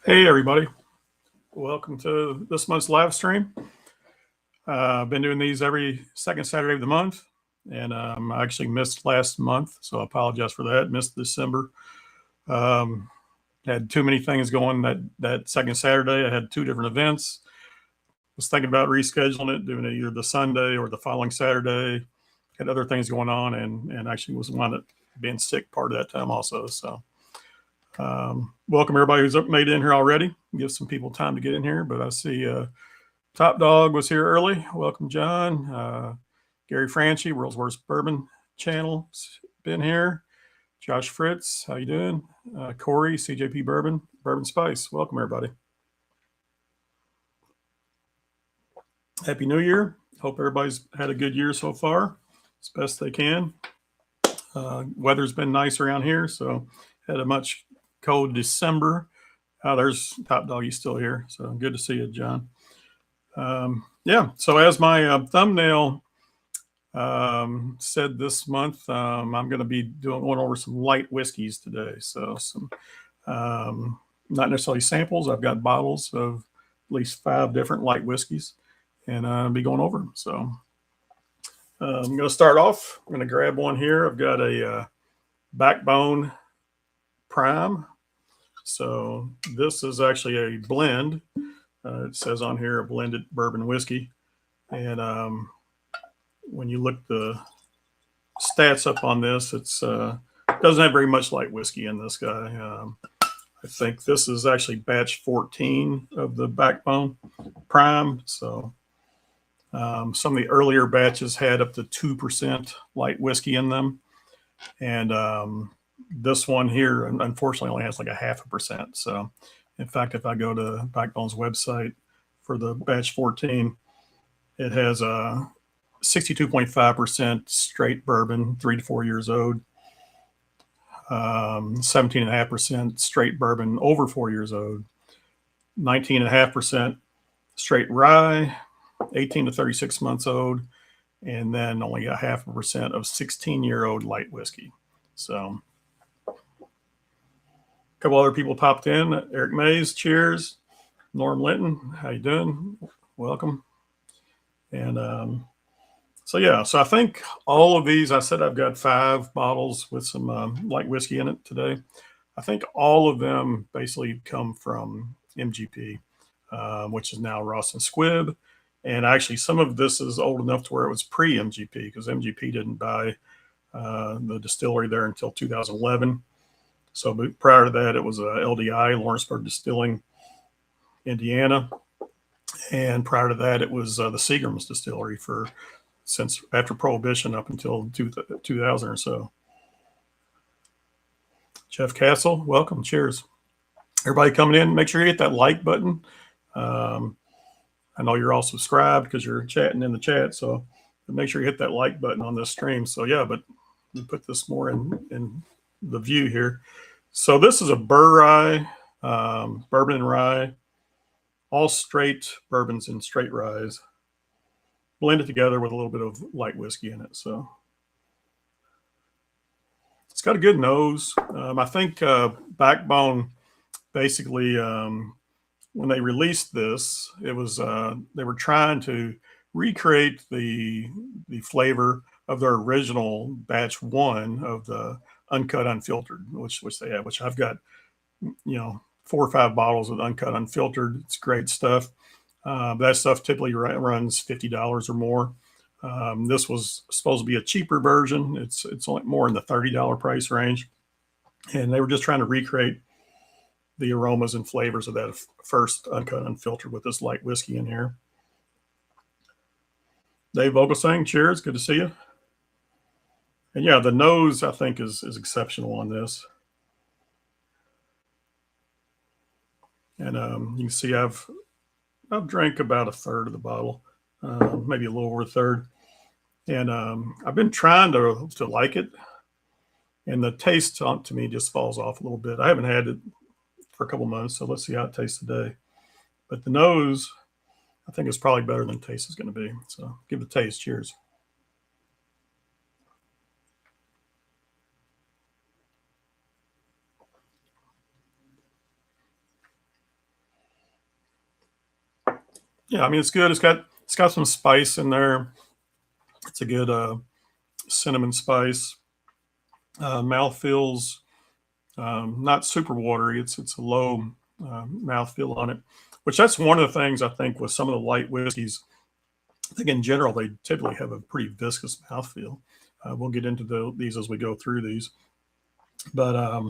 Hey everybody, welcome to this month's live stream. I've been doing these every second Saturday of the month, and I actually missed last month, so I apologize for that. Missed December. Had too many things going that second Saturday. I had two different events. Was thinking about rescheduling it, doing it either the Sunday or the following Saturday. Had other things going on, and actually was one that being sick part of that time also. So welcome everybody who's made it in here already. Give some people time to get in here, but I see Top Dog was here early. Welcome, John. Gary Franchi, World's Worst Bourbon Channel, been here. Josh Fritz, how you doing? Corey, CJP Bourbon, Bourbon Spice. Welcome everybody. Happy New Year. Hope everybody's had a good year so far, as best they can. Weather's been nice around here, so had a much cold December. There's Top Dog. He's still here, so good to see you, John. Yeah, so as my thumbnail said this month, I'm going to be going over some light whiskeys today. So some not necessarily samples. I've got bottles of at least 5 different light whiskeys, and I'll be going over them. So I'm going to start off. I'm going to grab one here. I've got a Backbone Prime. So this is actually a blend. It says on here a blended bourbon whiskey. And when you look the stats up on this, it's doesn't have very much light whiskey in this guy. I think this is actually batch 14 of the Backbone Prime. So some of the earlier batches had up to 2% light whiskey in them. And this one here, unfortunately, only has like 0.5%. So, in fact, if I go to Backbone's website for the batch 14, it has a 62.5% straight bourbon, 3 to 4 years old, 17.5% straight bourbon over 4 years old, 19.5% straight rye, 18 to 36 months old, and then only 0.5% of 16-year-old light whiskey. So a couple other people popped in. Eric Mays, cheers. Norm Linton, how you doing? Welcome. And so yeah, so I think all of these, I said I've got 5 bottles with some light whiskey in it today. I think all of them basically come from MGP, which is now Ross and Squibb. And actually, some of this is old enough to where it was pre-MGP, because MGP didn't buy the distillery there until 2011. So prior to that, it was LDI, Lawrenceburg Distilling, Indiana. And prior to that, it was the Seagram's distillery since after Prohibition up until 2000 or so. Jeff Castle, welcome. Cheers. Everybody coming in, make sure you hit that like button. I know you're all subscribed because you're chatting in the chat. So make sure you hit that like button on this stream. So yeah, but we put this more in the view here. So this is a Burr Rye, bourbon and rye, all straight bourbons and straight ryes, blended together with a little bit of light whiskey in it. So it's got a good nose. I think Backbone basically, when they released this, it was they were trying to recreate the flavor of their original batch 1 of the uncut unfiltered, which they have, which I've got, 4 or 5 bottles of uncut unfiltered. It's great stuff. That stuff typically runs $50 or more. This was supposed to be a cheaper version. It's only more in the $30 price range, and they were just trying to recreate the aromas and flavors of that first uncut unfiltered with this light whiskey in here. Dave Vogelsang, cheers. Good to see you. And yeah, the nose, I think, is exceptional on this. And you can see I've drank about 1/3 of the bottle, maybe a little over 1/3. And I've been trying to like it, and the taste to me just falls off a little bit. I haven't had it for a couple months, so let's see how it tastes today. But the nose, I think, is probably better than taste is going to be. So give it a taste. Cheers. Yeah, I mean, it's good. It's got some spice in there. It's a good cinnamon spice. Mouth feels not super watery. It's a low mouthfeel on it, which that's one of the things I think with some of the light whiskeys. I think in general they typically have a pretty viscous mouthfeel. We'll get into these as we go through these, but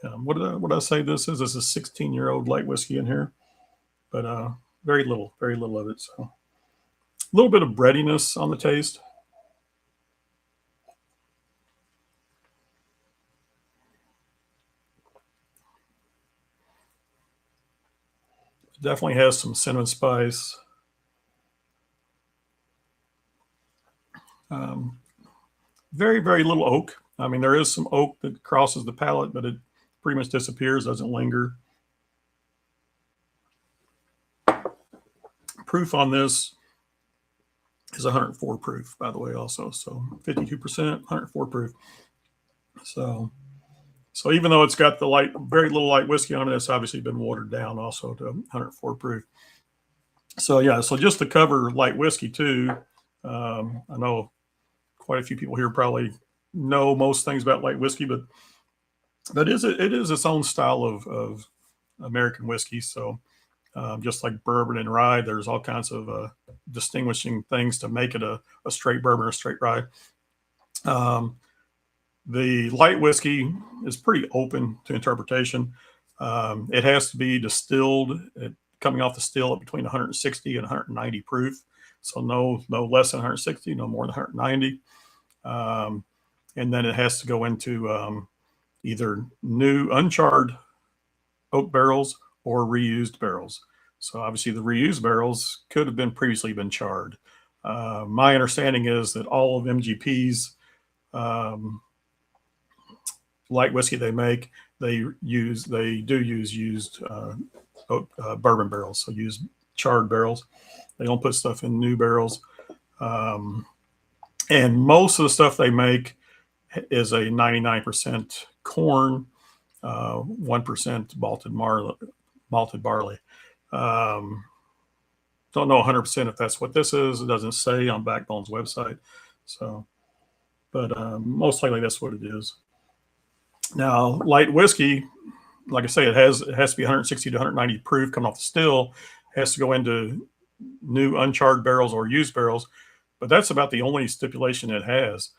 what did I say this is? This is a 16-year-old light whiskey in here, but very little of it. So a little bit of breadiness on the taste. Definitely has some cinnamon spice. Um, very little oak. I mean, there is some oak that crosses the palate, but it pretty much disappears, doesn't linger. Proof on this is 104 proof, by the way, also. So 52%, 104 proof. So even though it's got the very little light whiskey on it, it's obviously been watered down also to 104 proof. So yeah, so just to cover light whiskey too, I know quite a few people here probably know most things about light whiskey, but it is its own style of American whiskey. So just like bourbon and rye, there's all kinds of distinguishing things to make it a straight bourbon or straight rye. The light whiskey is pretty open to interpretation. It has to be distilled coming off the still at between 160 and 190 proof. So no less than 160, no more than 190. And then it has to go into either new uncharred oak barrels or reused barrels. So obviously the reused barrels could have been previously been charred. My understanding is that all of MGP's light whiskey they make, they do use used bourbon barrels, so use charred barrels. They don't put stuff in new barrels. And most of the stuff they make is a 99% corn, 1% malted barley. Don't know 100% if that's what this is. It doesn't say on Backbone's website. So, but most likely that's what it is. Now, light whiskey, like I say, it has to be 160 to 190 proof coming off the still. It has to go into new uncharred barrels or used barrels, but that's about the only stipulation it has.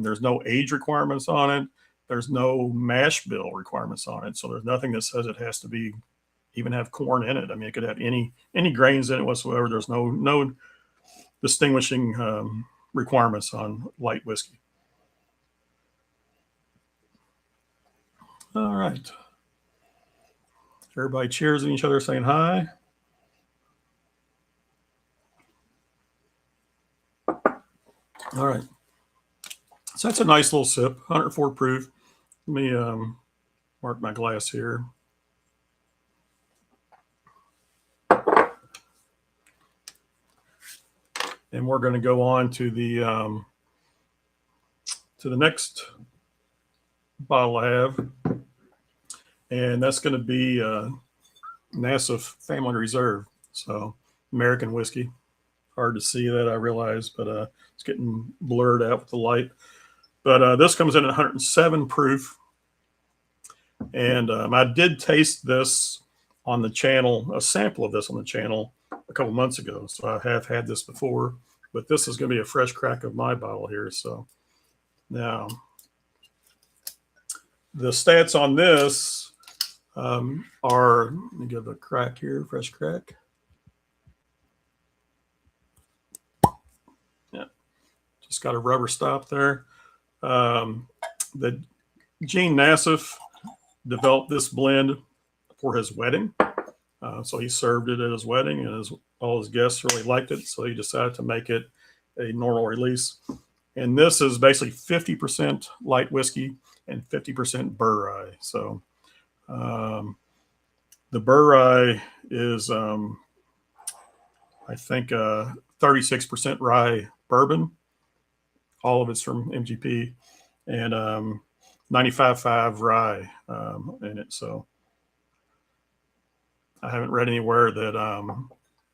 There's no age requirements on it. There's no mash bill requirements on it. So there's nothing that says it has to be even have corn in it. I mean, it could have any grains in it whatsoever. There's no distinguishing requirements on light whiskey. All right. Everybody cheersing each other, saying hi. All right. So that's a nice little sip, 104 proof. Let me mark my glass here. And we're going to go on to the next bottle I have, and that's going to be Nassif Family Reserve. So American whiskey. Hard to see that, I realize, but it's getting blurred out with the light. But this comes in at 107 proof. And I did taste this on the channel, a sample of this on the channel a couple months ago. So I have had this before, but this is going to be a fresh crack of my bottle here. So now the stats on this are, let me give a crack here, fresh crack. Yeah, just got a rubber stop there. The Gene Nassif developed this blend for his wedding. So he served it at his wedding, and all his guests really liked it. So he decided to make it a normal release. And this is basically 50% light whiskey and 50% burr rye. So the burr rye is, I think, 36% rye bourbon. All of it's from MGP, and 95.5 rye in it. So I haven't read anywhere that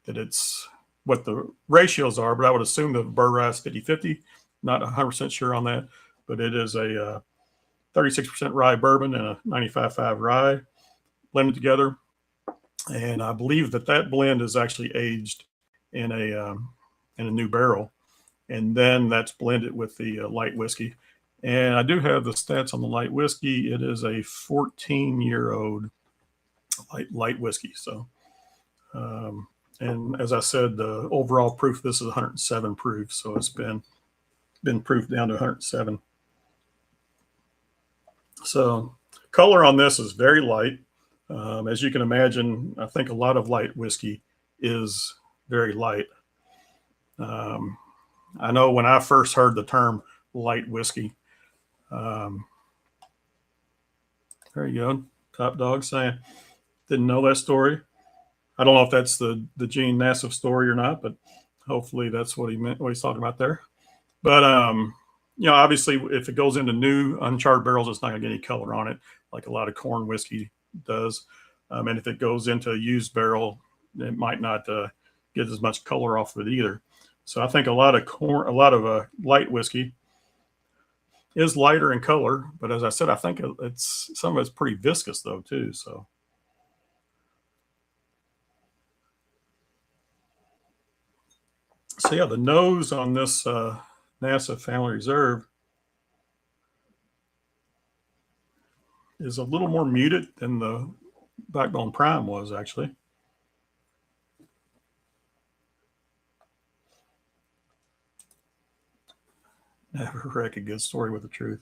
that it's what the ratios are, but I would assume the Burr Rye is 50-50. Not 100% sure on that, but it is a 36% rye bourbon and a 95.5 rye blended together. And I believe that blend is actually aged in a new barrel, and then that's blended with the light whiskey. And I do have the stats on the light whiskey. It is a 14-year-old light whiskey. So, and as I said, the overall proof, this is 107 proof. So it's been proofed down to 107. So color on this is very light. As you can imagine, I think a lot of light whiskey is very light. I know when I first heard the term light whiskey, there you go, Top Dog saying, didn't know that story. I don't know if that's the Gene Nassif story or not, but hopefully that's what he meant, what he's talking about there. But obviously, if it goes into new uncharred barrels, it's not going to get any color on it, like a lot of corn whiskey does. And if it goes into a used barrel, it might not get as much color off of it either. So I think a lot of light whiskey is lighter in color, but as I said, I think some of it's pretty viscous though too. So yeah, the nose on this Nassif Family Reserve is a little more muted than the Backbone Prime was actually. Never wreck a good story with the truth.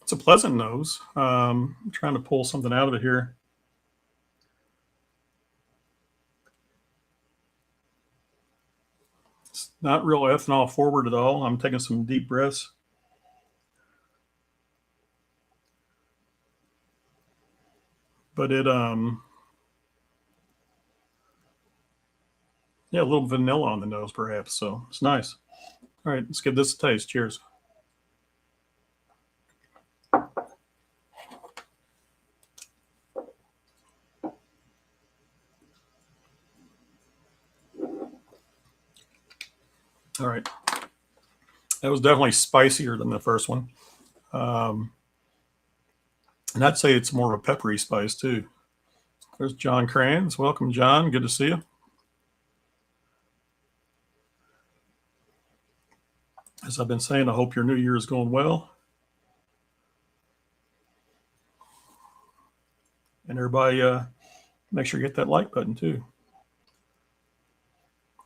It's a pleasant nose. I'm trying to pull something out of it here. It's not real ethanol forward at all. I'm taking some deep breaths. But it, yeah, a little vanilla on the nose perhaps. So it's nice. All right, let's give this a taste. Cheers. All right. That was definitely spicier than the first one. And I'd say it's more of a peppery spice too. There's John Kranz. Welcome, John. Good to see you. As I've been saying, I hope your new year is going well. And everybody, make sure you hit that like button too.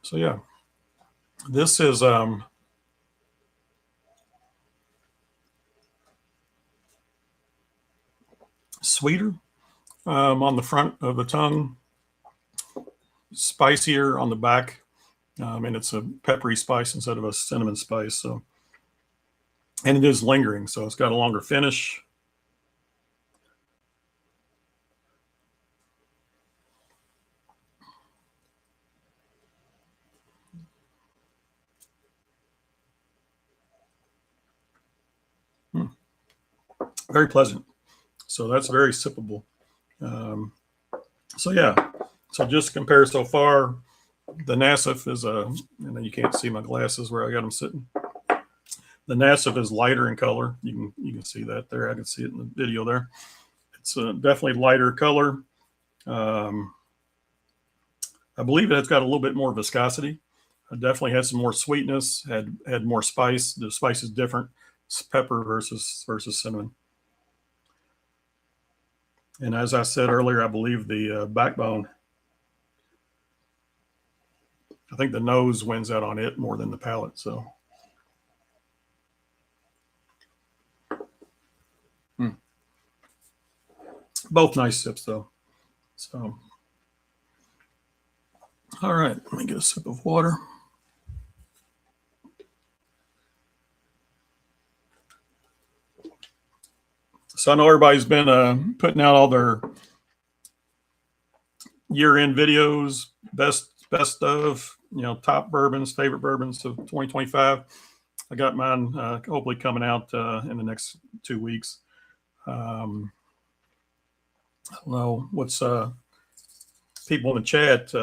So yeah, this is sweeter on the front of the tongue, spicier on the back, and it's a peppery spice instead of a cinnamon spice. So, and it is lingering, so it's got a longer finish. Very pleasant. So that's very sippable. So yeah, so just to compare so far, the Nassif is and then you can't see my glasses where I got them sitting. The Nassif is lighter in color. You can see that there. I can see it in the video there. It's definitely lighter color. I believe it's got a little bit more viscosity. It definitely had some more sweetness. Had more spice. The spice is different. It's pepper versus cinnamon. And as I said earlier, I believe the Backbone, I think the nose wins out on it more than the palate. So, both nice sips though. So, all right, let me get a sip of water. So I know everybody's been putting out all their year-end videos, best of, top bourbons, favorite bourbons of 2025. I got mine hopefully coming out in the next 2 weeks. I don't know what's people in the chat.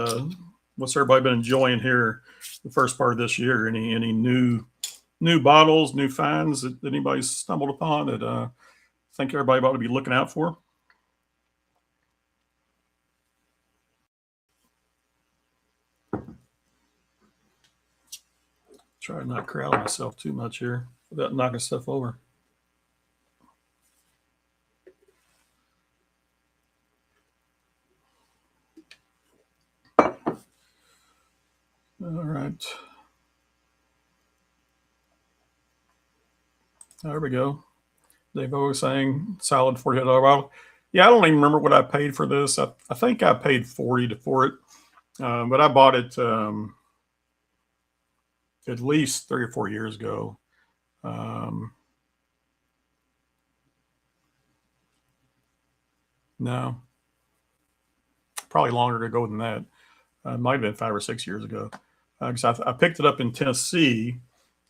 What's everybody been enjoying here the first part of this year? Any new bottles, new finds that anybody's stumbled upon that I think everybody ought to be looking out for? Try to not crowd myself too much here without knocking stuff over. All right. There we go. Dave always saying solid $40 bottle. Yeah, I don't even remember what I paid for this. I think I paid $40 for it, but I bought it at least 3 or 4 years ago. No, probably longer ago than that. It might have been 5 or 6 years ago. Because I picked it up in Tennessee,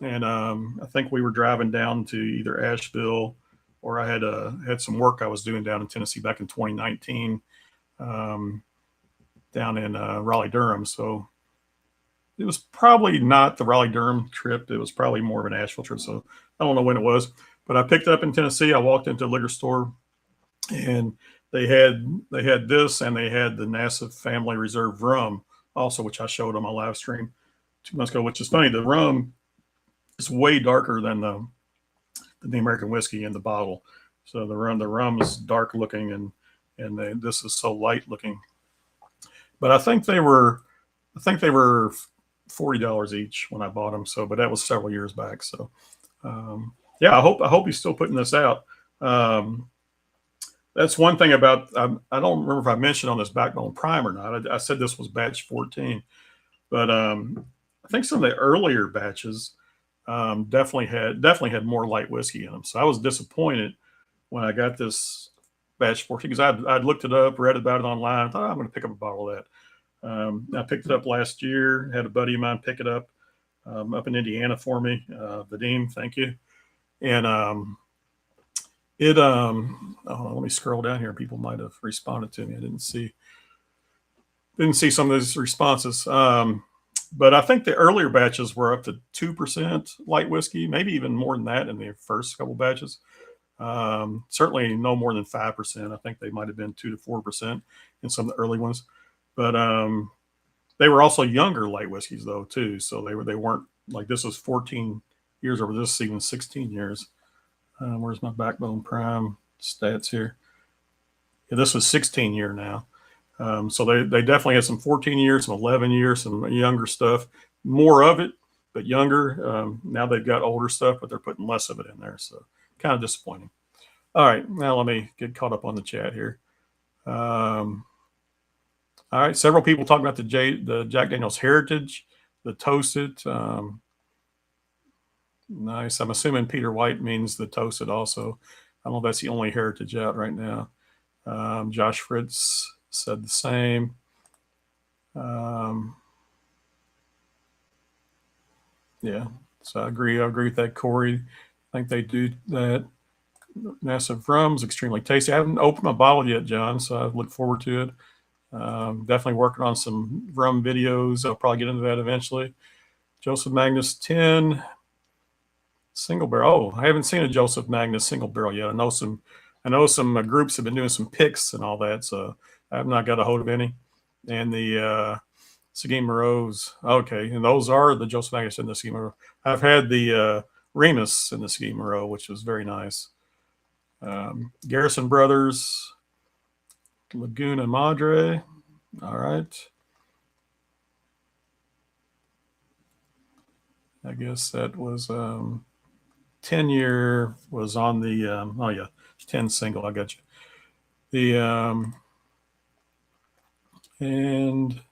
and I think we were driving down to either Asheville or I had some work I was doing down in Tennessee back in 2019, down in Raleigh-Durham. So it was probably not the Raleigh-Durham trip. It was probably more of an Asheville trip. So I don't know when it was, but I picked it up in Tennessee. I walked into a liquor store, and they had this, and they had the NASA Family Reserve rum also, which I showed on my live stream 2 months ago. Which is funny. The rum is way darker than the American whiskey in the bottle. So the rum is dark looking, and this is so light looking. But I think they were $40 each when I bought them. So, but that was several years back. So, yeah, I hope he's still putting this out. That's one thing about, I don't remember if I mentioned on this Backbone Prime or not. I said this was batch 14, but I think some of the earlier batches definitely had more light whiskey in them. So I was disappointed when I got this batch 14 because I'd looked it up, read about it online. I thought, I'm going to pick up a bottle of that. I picked it up last year. Had a buddy of mine pick it up in Indiana for me. Vadim, thank you. And let me scroll down here. People might have responded to me. I didn't see some of those responses. But I think the earlier batches were up to 2% light whiskey, maybe even more than that in the first couple batches. Certainly no more than 5%. I think they might have been 2 to 4% in some of the early ones. But they were also younger light whiskeys though too. So they weren't like, this was 14 years over this, even 16 years. Where's my Backbone Prime stats here? Yeah, this was 16 year now. So they definitely had some 14 years, some 11 years, some younger stuff, more of it, but younger. Now they've got older stuff, but they're putting less of it in there. So kind of disappointing. All right, now let me get caught up on the chat here. All right, several people talking about the Jack Daniel's Heritage, the Toasted. Nice. I'm assuming Peter White means the Toasted also. I don't know if that's the only Heritage out right now. Josh Fritz said the same. Yeah, so I agree with that, Corey. I think they do that. Massive rum's extremely tasty. I haven't opened my bottle yet, John, so I look forward to it. Definitely working on some rum videos. I'll probably get into that eventually. Joseph Magnus 10 single barrel. Oh, I haven't seen a Joseph Magnus single barrel yet. I know some groups have been doing some picks and all that, so I have not got a hold of any. And the Seguin Moreau's, okay, and those are the Joseph Magnus and the Seguin Moreau. I've had the Remus and the Seguin Moreau, which was very nice. Garrison Brothers, Laguna Madre. All right. I guess that was 10 year was on the oh yeah, 10 single. I got you. The and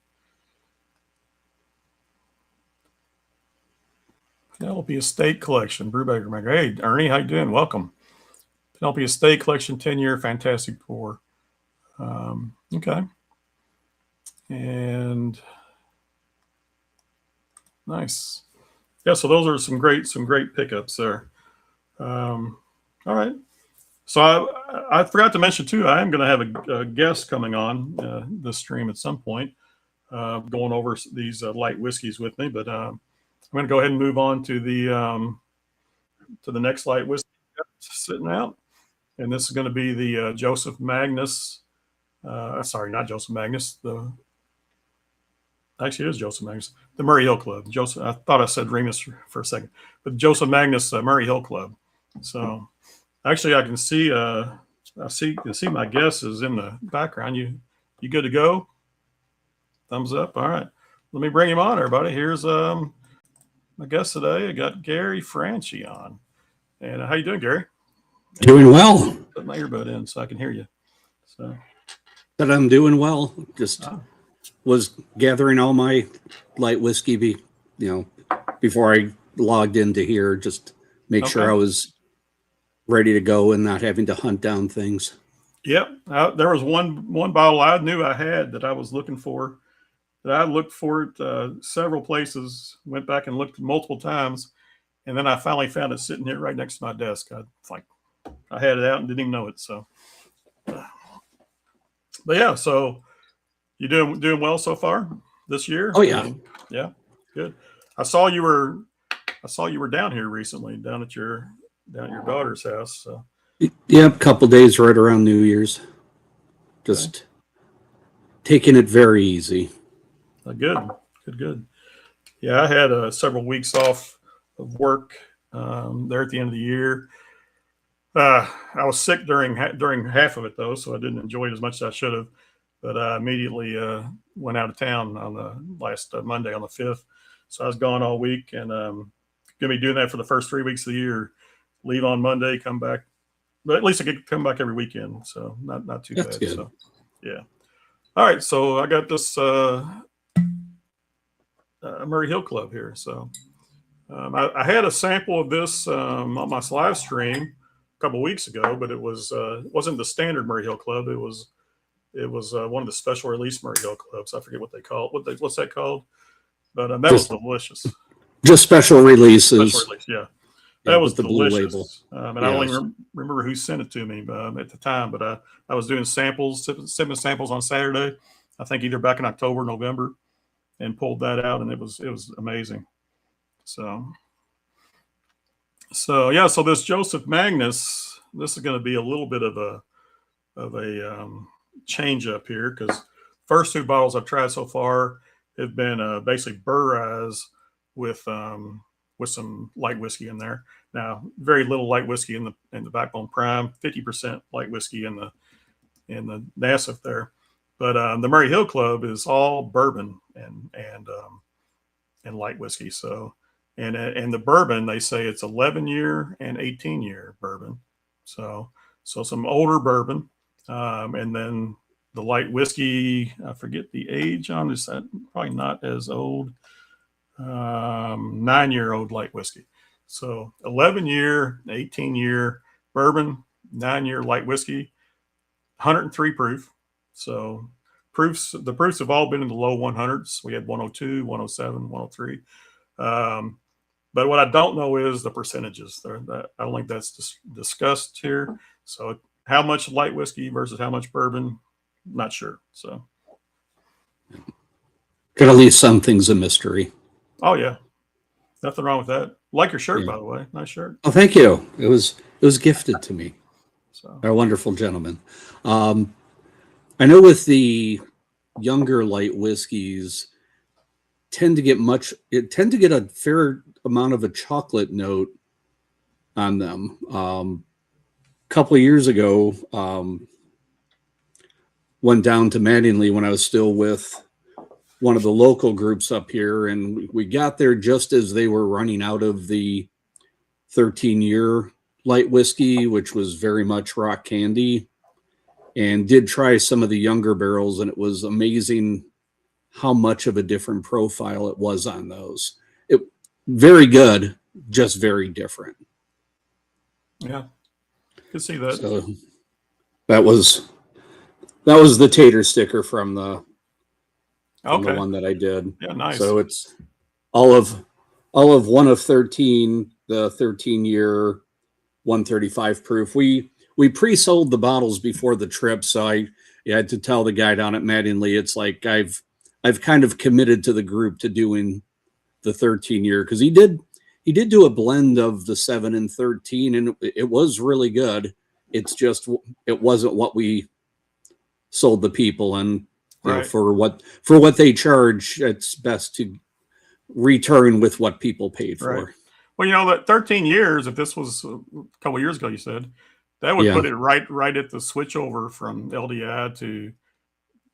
Penelope Estate Collection, Brewbaker Maker. Hey, Ernie, how you doing? Welcome. Penelope Estate Collection, 10 year, fantastic pour. Okay. And nice. Yeah, so those are some great pickups there. All right. So I forgot to mention too, I am going to have a guest coming on this stream at some point, going over these light whiskeys with me. But I'm going to go ahead and move on to the next light whiskey sitting out, and this is going to be the Joseph Magnus. Sorry, not Joseph Magnus. Actually, it is Joseph Magnus. The Murray Hill Club. Joseph. I thought I said Remus for a second, but Joseph Magnus Murray Hill Club. So actually, I can see. You see my guest is in the background. You good to go? Thumbs up. All right. Let me bring him on, everybody. Here's my guest today. I got Gary Franchi on. And how you doing, Gary? Doing well. Put my earbud in so I can hear you. So. But I'm doing well. Just was gathering all my light whiskey, before I logged into here. Just make sure I was ready to go and not having to hunt down things. Yep. There was one bottle I knew I had that I was looking for. That I looked for it several places. Went back and looked multiple times, and then I finally found it sitting here right next to my desk. I had it out and didn't even know it. So, but yeah. So you doing well so far this year? Oh yeah. Yeah. Good. I saw you were down here recently, down at your daughter's house. So. Yep, couple days right around New Year's. Just taking it very easy. Good. Yeah, I had several weeks off of work there at the end of the year. I was sick during half of it though, so I didn't enjoy it as much as I should have. But I immediately went out of town on the last Monday on the 5th. So I was gone all week, and going to be doing that for the first 3 weeks of the year. Leave on Monday, come back. But at least I get to come back every weekend, so not too bad. Good. So yeah. All right, so I got this Murray Hill Club here. So I had a sample of this on my live stream a couple of weeks ago, but it wasn't the standard Murray Hill Club. It was one of the special release Murray Hill Clubs. I forget what they call it. What's that called? But that was delicious. Just special releases. Special release, yeah. That was the delicious. Blue label. And I don't even remember who sent it to me at the time, but I was doing samples, sipping samples on Saturday, I think either back in October, November, and pulled that out, and it was amazing. So yeah, so this Joseph Magnus, this is going to be a little bit of a change up here, because first two bottles I've tried so far have been basically Burraz with some light whiskey in there. Now, very little light whiskey in the Backbone Prime, 50% light whiskey in the Nassif there. But the Murray Hill Club is all bourbon and light whiskey. So and the bourbon, they say it's 11-year and 18-year bourbon. So some older bourbon, and then the light whiskey, I forget the age on this, probably not as old. 9-year-old light whiskey. So 11-year, 18-year bourbon, 9-year light whiskey, 103 proof. So the proofs have all been in the low 100s. We had 102, 107, 103. But what I don't know is the percentages. I don't think that's discussed here. So how much light whiskey versus how much bourbon, not sure. So gotta leave some things a mystery. Oh yeah, nothing wrong with that. Like your shirt, by the way, nice shirt. Oh, thank you. It was gifted to me. So a wonderful gentleman. I know with the younger light whiskeys tend to get a fair amount of a chocolate note on them. A couple of years ago, went down to Mattingly when I was still with one of the local groups up here, and we got there just as they were running out of the 13-year light whiskey, which was very much rock candy, and did try some of the younger barrels, and it was amazing how much of a different profile it was on those. It very good, just very different. Yeah, could see that. So that was the tater sticker from the on the Okay. one that I did. Yeah, nice. So it's all of one of 13, the 13-year 135 proof. We pre-sold the bottles before the trip, so I had to tell the guy down at Mattingly, it's like I've kind of committed to the group to doing the 13-year, because he did do a blend of the 7 and 13, and it was really good. It's just it wasn't what we sold the people, and you know, for what they charge, it's best to return with what people paid for. Right. Well, you know, that 13 years, if this was a couple of years ago, you said, that would put it right at the switch over from LDI to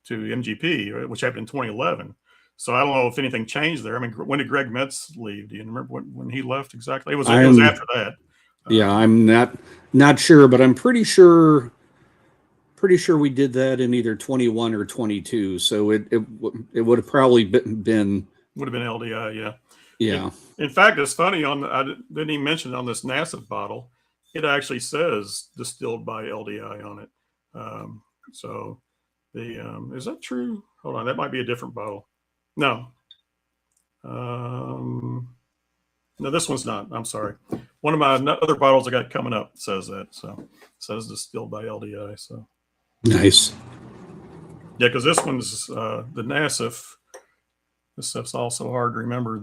MGP, which happened in 2011. So I don't know if anything changed there. I mean, when did Greg Metz leave? Do you remember when he left exactly? It was after that. Yeah, I'm not sure, but I'm pretty sure we did that in either 21 or 22. So it would have probably been LDI, yeah. Yeah. In fact, it's funny, I didn't even mention it on this NASA bottle. It actually says distilled by LDI on it. So is that true? Hold on, that might be a different bottle. No. No, this one's not. I'm sorry. One of my other bottles I got coming up says that. So it says distilled by LDI. So nice. Yeah, because this one's the NASF. This stuff's also hard to remember.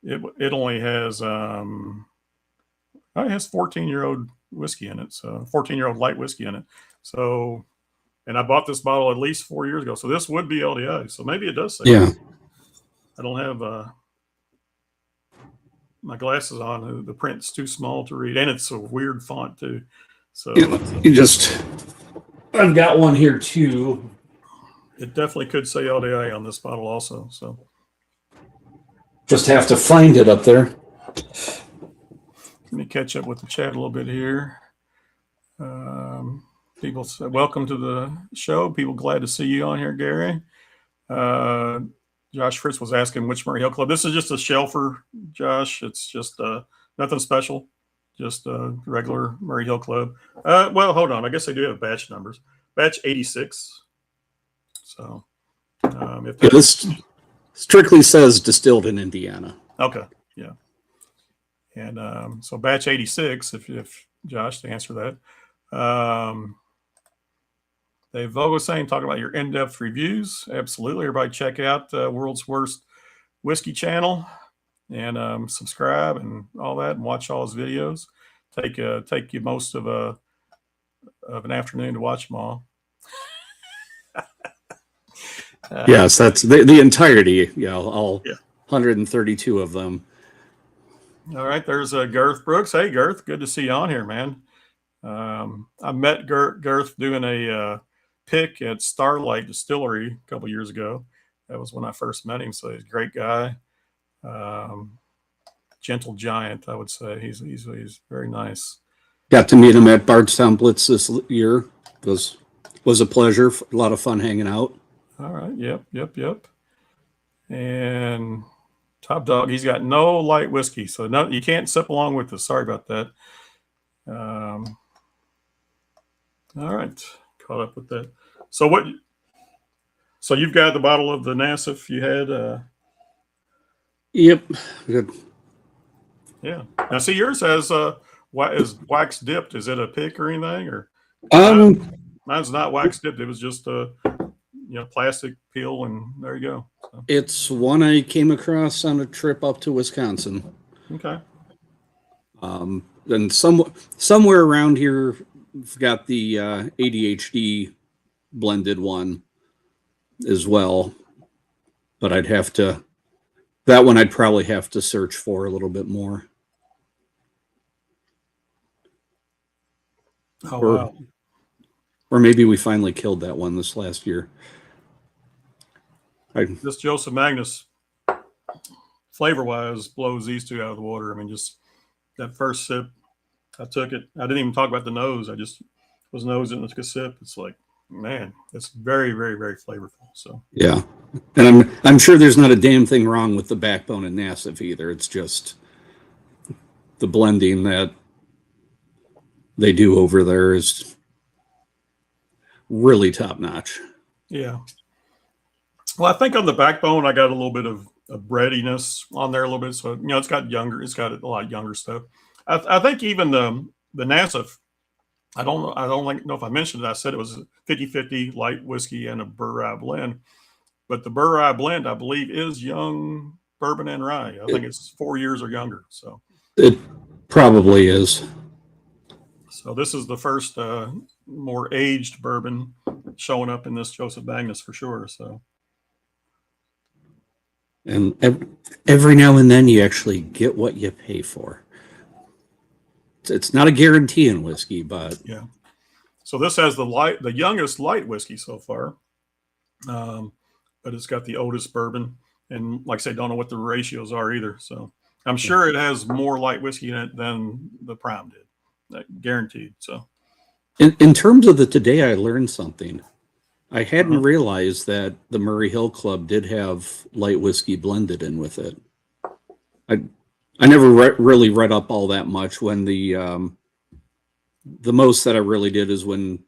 It only has it has 14-year-old whiskey in it, so 14-year-old light whiskey in it. So, and I bought this bottle at least 4 years ago, so this would be LDI. So maybe it does say. Yeah. That. I don't have my glasses on. The print's too small to read, and it's a weird font too. So I've got one here too. It definitely could say LDI on this bottle also. So just have to find it up there. Let me catch up with the chat a little bit here. People say, welcome to the show. People glad to see you on here, Gary. Josh Fritz was asking which Murray Hill Club. This is just a shelfer, Josh. It's just nothing special. Just a regular Murray Hill Club. Well, hold on. I guess they do have batch numbers. Batch 86. So this strictly says distilled in Indiana. Okay, yeah. And so batch 86, if Josh, to answer that. Dave Vogel saying, talking about your in-depth reviews. Absolutely. Everybody check out World's Worst Whiskey channel and subscribe and all that and watch all his videos. Take you most of an afternoon to watch them all. Yes, that's the entirety. Yeah, all 132 of them. All right, there's Girth Brooks. Hey, Girth, good to see you on here, man. I met Girth doing a pick at Starlight Distillery a couple years ago. That was when I first met him. So he's a great guy, gentle giant, I would say. He's very nice. Got to meet him at Bardstown Blitz this year. It was a pleasure. A lot of fun hanging out. All right. Yep. And Top Dog, he's got no light whiskey, so no, you can't sip along with us. Sorry about that. All right, caught up with that. So you've got the bottle of the NASF you had? Yep. Good. Yeah. Now, see, yours has is wax dipped. Is it a pick or anything? Or mine's not wax dipped. It was just a plastic peel, and there you go. So. It's one I came across on a trip up to Wisconsin. Okay. And somewhere around here, we've got the ADHD blended one as well, but I'd probably have to search for a little bit more. Wow. Or maybe we finally killed that one this last year. This Joseph Magnus, flavor-wise, blows these two out of the water. I mean, just that first sip, I took it. I didn't even talk about the nose. I just was nosing and took a sip. It's like, man, it's very, very, very flavorful. So yeah, and I'm sure there's not a damn thing wrong with the backbone in NASF either. It's just the blending that they do over there is really top notch. Yeah. Well, I think on the backbone, I got a little bit of breadiness on there a little bit. So, it's got a lot younger stuff. I think even the Nassif, I don't know if I mentioned it. I said it was 50-50 light whiskey and a burr rye blend. But the burr rye blend, I believe, is young bourbon and rye. I think it's 4 years or younger. So it probably is. So this is the first more aged bourbon showing up in this Joseph Magnus for sure. So, and every now and then you actually get what you pay for. It's not a guarantee in whiskey, but yeah. So this has the youngest light whiskey so far, but it's got the oldest bourbon, and like I say, don't know what the ratios are either. So I'm sure it has more light whiskey in it than the Prime did, guaranteed. So, in terms of the today, I learned something. I hadn't realized that the Murray Hill Club did have light whiskey blended in with it. I never really read up all that much. When the most that I really did is when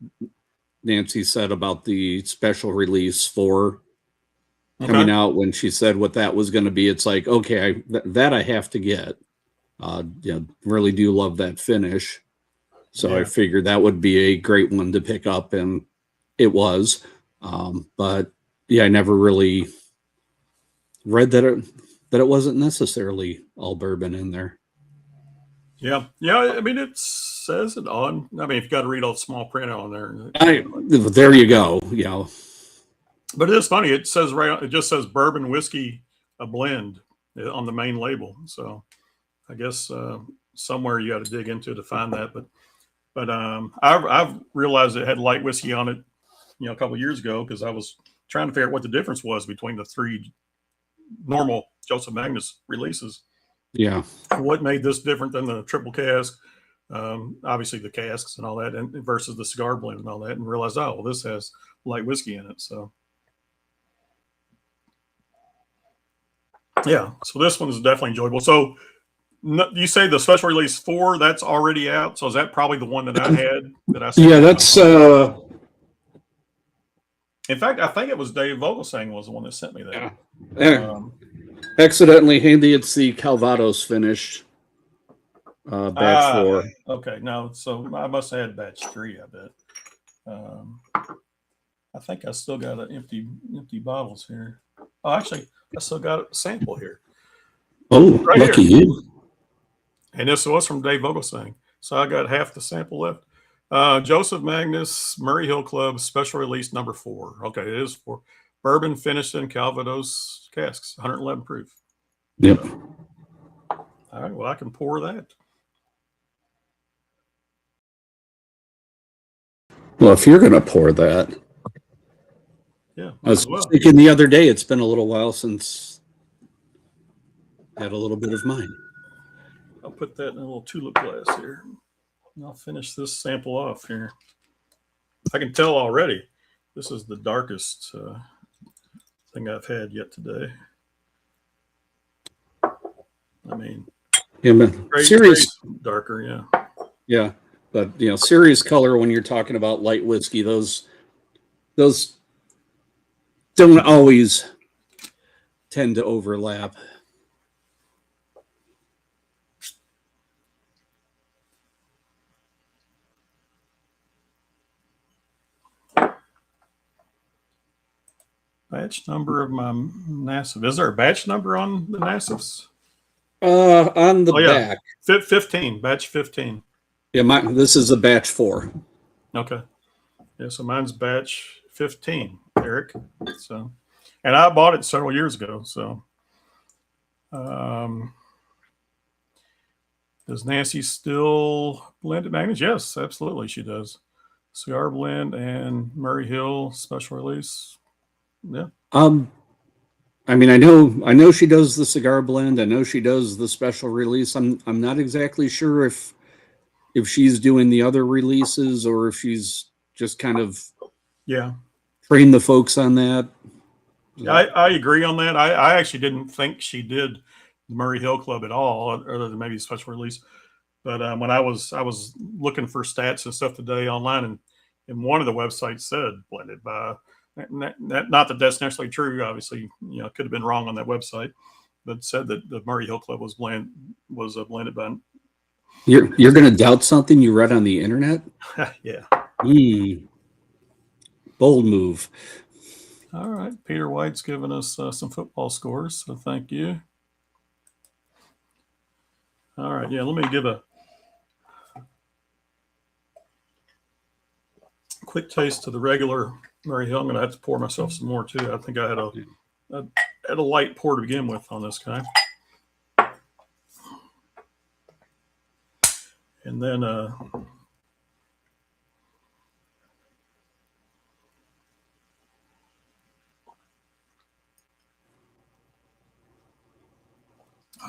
Nancy said about the special release 4 coming out, when she said what that was going to be. It's like, okay, that I have to get. Really do love that finish. So I figured that would be a great one to pick up, and it was. But yeah, I never really read that it wasn't necessarily all bourbon in there. Yeah. I mean, it says it on. I mean, if you got to read all the small print on there. There you go. Yeah. But it is funny. It says it just says bourbon whiskey, a blend on the main label. So I guess somewhere you got to dig into to find that. But I've realized it had light whiskey on it, a couple of years ago, because I was trying to figure out what the difference was between the 3 normal Joseph Magnus releases. Yeah. What made this different than the triple cask? Obviously the casks and all that, and versus the cigar blend and all that, and realized, this has light whiskey in it. So yeah, so this one is definitely enjoyable. So you say the special release 4 that's already out. So is that probably the one that I had that I said? Yeah, that's in fact, I think it was Dave Vogelsang was the one that sent me that. Yeah. Accidentally handed it's the Calvados finish, batch 4. Okay, no, so I must have had batch 3, I bet. I think I still got an empty bottles here. Oh, actually, I still got a sample here. Oh, right, lucky here. You. And this was from Dave Vogelsang. So I got half the sample left. Joseph Magnus, Murray Hill Club, special release number 4. Okay, it is 4. Bourbon finished in Calvados casks, 111 proof. Yep. All right, well, I can pour that. Well, if you're going to pour that. Yeah. I was thinking the other day, it's been a little while since I had a little bit of mine. I'll put that in a little tulip glass here. And I'll finish this sample off here. I can tell already this is the darkest thing I've had yet today. I mean, serious darker, yeah. Yeah, but serious color when you're talking about light whiskey, those don't always tend to overlap. Batch number of my Nassif. Is there a batch number on the Nassifs? On the back. 15, batch 15. Yeah, this is a batch 4. Okay. Yeah, so mine's batch 15, Eric. So, and I bought it several years ago. So, does Nancy still blend at Magnus? Yes, absolutely, she does. Cigar blend and Murray Hill special release. Yeah. I mean, I know she does the cigar blend. I know she does the special release. I'm not exactly sure if she's doing the other releases or if she's just kind of trained the folks on that. Yeah, I agree on that. I actually didn't think she did the Murray Hill Club at all, other than maybe a special release. But when I was looking for stats and stuff today online, and one of the websites said blended by Not that that's necessarily true. Obviously, it could have been wrong on that website, but said that the Murray Hill Club was blended by. You're going to doubt something you read on the internet? Yeah. Bold move. All right. Peter White's given us some football scores, so thank you. All right. Yeah, let me give a quick taste to the regular Murray Hill. I'm going to have to pour myself some more, too. I think I had a light pour to begin with on this guy. And then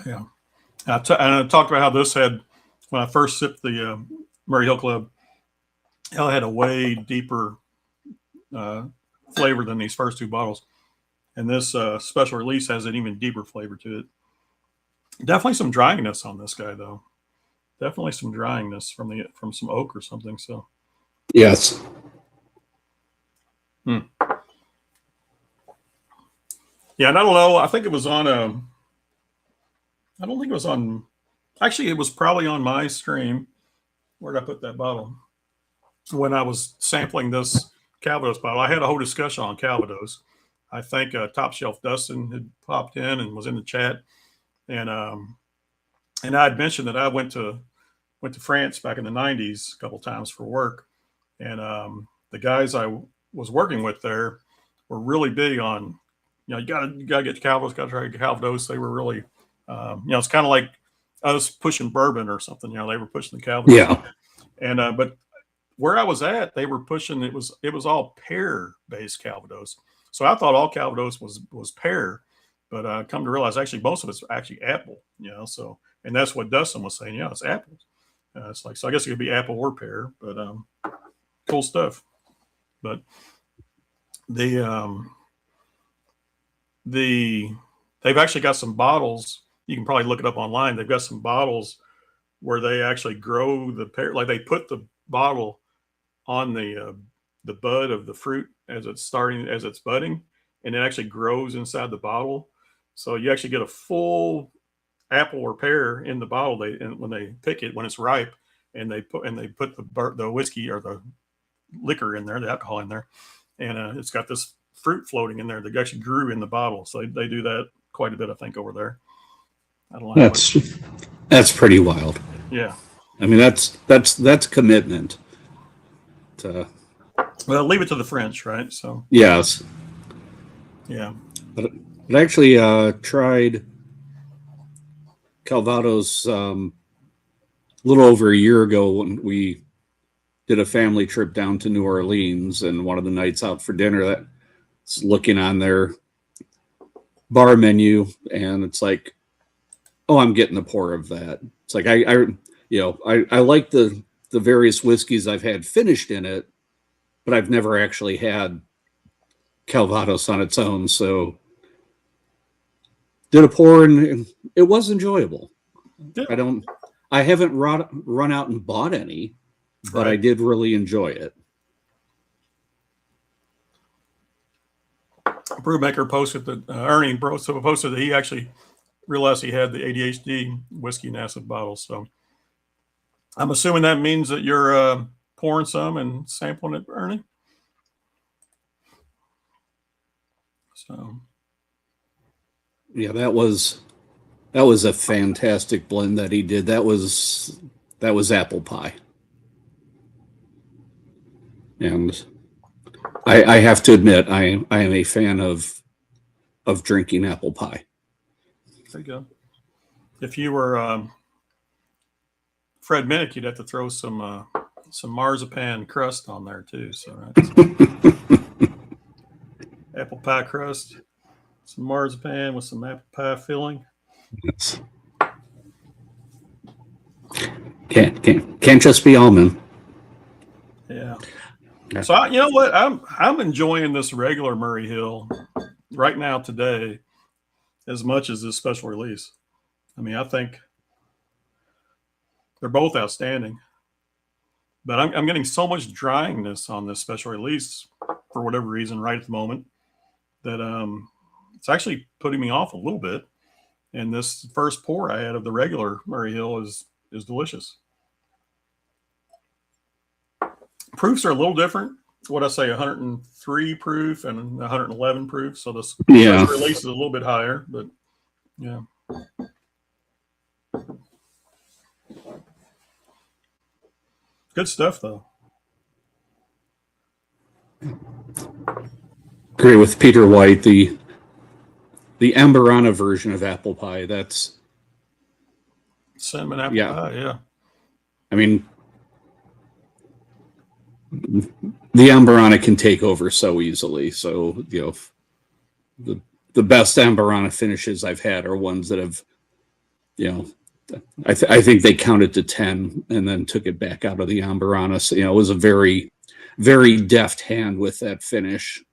yeah. I talked about how this had, when I first sipped the Murray Hill Club, it had a way deeper flavor than these first two bottles. And this special release has an even deeper flavor to it. Definitely some dryiness on this guy, though. Definitely some dryiness from some oak or something. So, yes. Yeah, and I don't know. I think it was on I don't think it was on. Actually, it was probably on my stream. Where did I put that bottle? When I was sampling this Calvados bottle, I had a whole discussion on Calvados. I think Top Shelf Dustin had popped in and was in the chat, and I had mentioned that I went to France back in the '90s a couple times for work, and the guys I was working with there were really big on, you gotta get Calvados, gotta try Calvados. They were really, it's kind of like us pushing bourbon or something. They were pushing the Calvados. Yeah. And but where I was at, they were pushing it was all pear based Calvados. So I thought all Calvados was pear, but come to realize actually most of it's actually apple. So, and that's what Dustin was saying. It's apples. It's like, so I guess it could be apple or pear, but cool stuff. But they've actually got some bottles. You can probably look it up online. They've got some bottles where they actually grow the pear. Like they put the bottle on the bud of the fruit as it's budding, and it actually grows inside the bottle. So you actually get a full apple or pear in the bottle. When they pick it when it's ripe, and they put the whiskey or the liquor in there, the alcohol in there, and it's got this fruit floating in there that actually grew in the bottle. So they do that quite a bit, I think, over there. I don't know. That's pretty wild. Yeah. I mean, that's commitment. Well, leave it to the French, right? So yes. Yeah. But I actually tried Calvados a little over a year ago when we did a family trip down to New Orleans, and one of the nights out for dinner, that's looking on their bar menu, and it's like, oh, I'm getting a pour of that. It's like I like the various whiskeys I've had finished in it, but I've never actually had Calvados on its own. So did a pour, and it was enjoyable. Yeah. I haven't run out and bought any, but I did really enjoy it. Brewmaker posted that Ernie posted that he actually realized he had the ADHD whiskey in acid bottles. So I'm assuming that means that you're pouring some and sampling it, Ernie. So yeah, that was a fantastic blend that he did. That was apple pie. And I have to admit, I am a fan of drinking apple pie. There you go. If you were Fred Minnick, you'd have to throw some marzipan crust on there too. So, apple pie crust, some marzipan with some apple pie filling. Yes. Can't just be almond. Yeah. So you know what? I'm enjoying this regular Murray Hill right now today as much as this special release. I mean, I think they're both outstanding, but I'm getting so much dryiness on this special release for whatever reason right at the moment that it's actually putting me off a little bit. And this first pour I had of the regular Murray Hill is delicious. Proofs are a little different. What I say, 103 proof and 111 proof. So this release is a little bit higher, but yeah. Good stuff, though. Agree with Peter White. The Amberana version of apple pie. That's cinnamon apple pie. Yeah. I mean, the Amberana can take over so easily. So the best Amberana finishes I've had are ones that have, I think they counted to 10 and then took it back out of the Amberana. So, it was a very, very deft hand with that finish,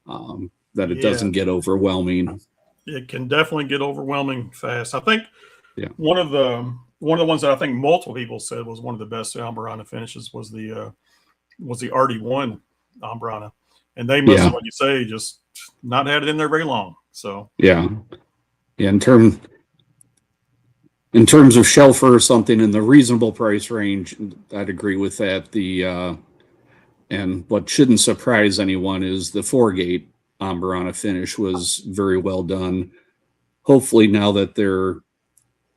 that it doesn't get overwhelming. It can definitely get overwhelming fast. I think one of the ones that I think multiple people said was one of the best Amberana finishes was the RD1 Amberana. And they must, like you say, just not had it in there very long. So in terms of shelfer or something in the reasonable price range, I'd agree with that. And what shouldn't surprise anyone is the 4-gate Amberana finish was very well done. Hopefully now that they're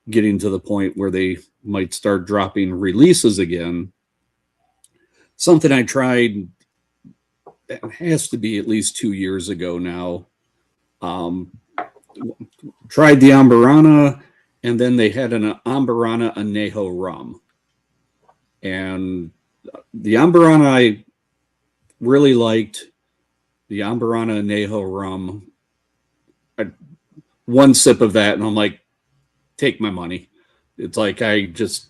getting to the point where they might start dropping releases again. Something I tried, it has to be at least 2 years ago now. Tried the Amberana, and then they had an Amberana Añejo rum. And the Amberana I really liked. The Amberana Añejo rum. One sip of that, and I'm like, take my money. It's like I just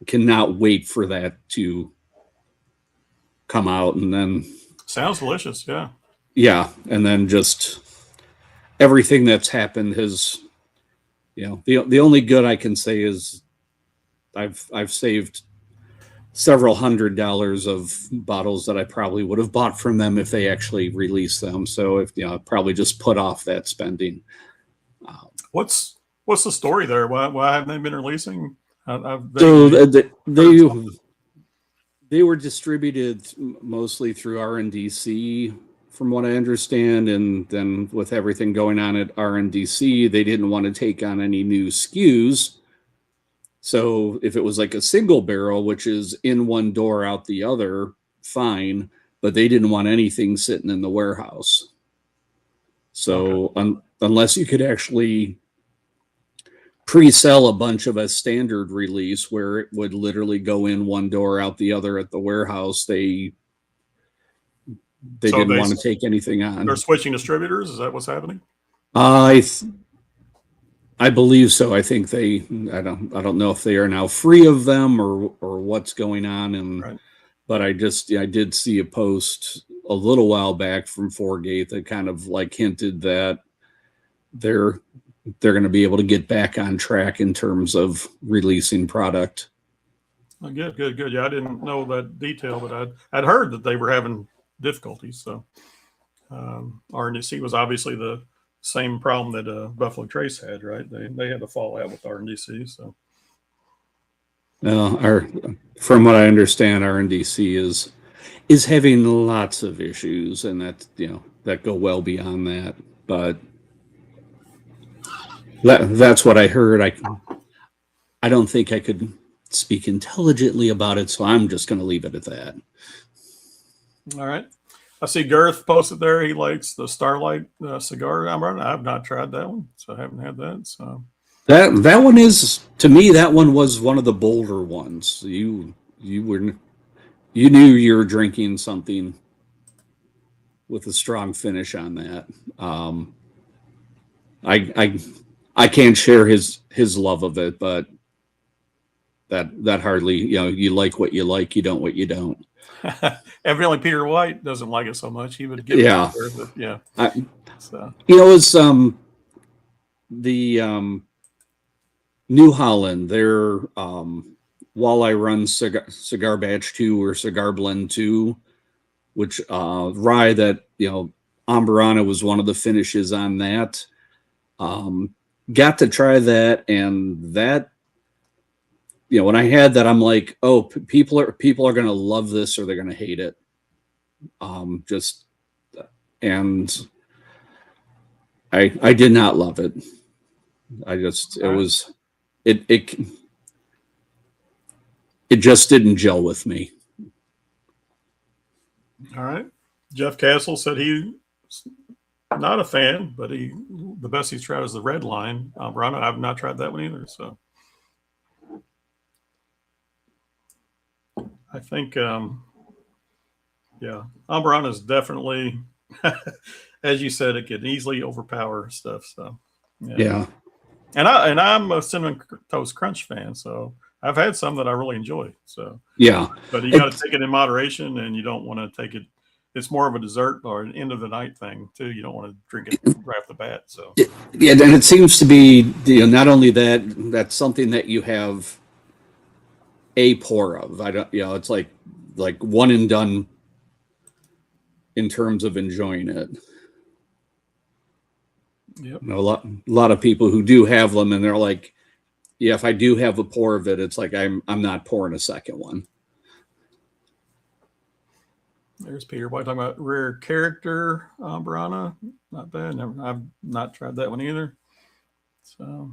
cannot wait for that to come out. And then sounds delicious. And then just everything that's happened has, the only good I can say is I've saved several $100s of bottles that I probably would have bought from them if they actually released them. So if I'd probably just put off that spending. What's the story there? Why haven't they been releasing? They were distributed mostly through RNDC, from what I understand, and then with everything going on at RNDC, they didn't want to take on any new SKUs. So if it was like a single barrel, which is in one door, out the other, fine, but they didn't want anything sitting in the warehouse. So unless you could actually pre-sell a bunch of a standard release where it would literally go in one door, out the other at the warehouse, they didn't want to take anything on. They're switching distributors? Is that what's happening? I believe so. I think I don't know if they are now free of them or what's going on. But I did see a post a little while back from 4-gate that kind of like hinted that they're going to be able to get back on track in terms of releasing product. Oh, good. Yeah, I didn't know that detail, but I'd heard that they were having difficulties. So RNDC was obviously the same problem that Buffalo Trace had, right? They had to fall out with RNDC. So from what I understand, RNDC is having lots of issues, and that go well beyond that. But that's what I heard. I don't think I could speak intelligently about it, so I'm just going to leave it at that. All right. I see Girth posted there. He likes the Starlight cigar. I've not tried that one, so I haven't had that. So that one is, to me, that one was one of the bolder ones. You knew you were drinking something with a strong finish on that. I can't share his love of it, but that hardly, you like what you like, you don't what you don't. Evidently Peter White doesn't like it so much. He would give it there, but it's the New Holland, their Walleye Run cigar batch 2 or cigar blend 2 which rye that, Amburana was one of the finishes on that. Got to try that, and that, when I had that, I'm like, oh, people are going to love this or they're going to hate it. And I did not love it. It just didn't gel with me. All right. Jeff Castle said he's not a fan, but the best he's tried is the red line. Amburana, I've not tried that one either. So I think, Amburana is definitely, as you said, it can easily overpower stuff. So yeah. And I'm a Cinnamon Toast Crunch fan, so I've had some that I really enjoy. So yeah, but you got to take it in moderation, and you don't want to take it. It's more of a dessert or an end of the night thing too. You don't want to drink it right off the bat. So yeah, and it seems to be not only that's something that you have a pour of. I don't, it's like one and done in terms of enjoying it. Yep. A lot of people who do have them, and they're like, yeah, if I do have a pour of it, it's like I'm not pouring a second one. There's Peter White talking about rare character Amburana. Not bad. I've not tried that one either. So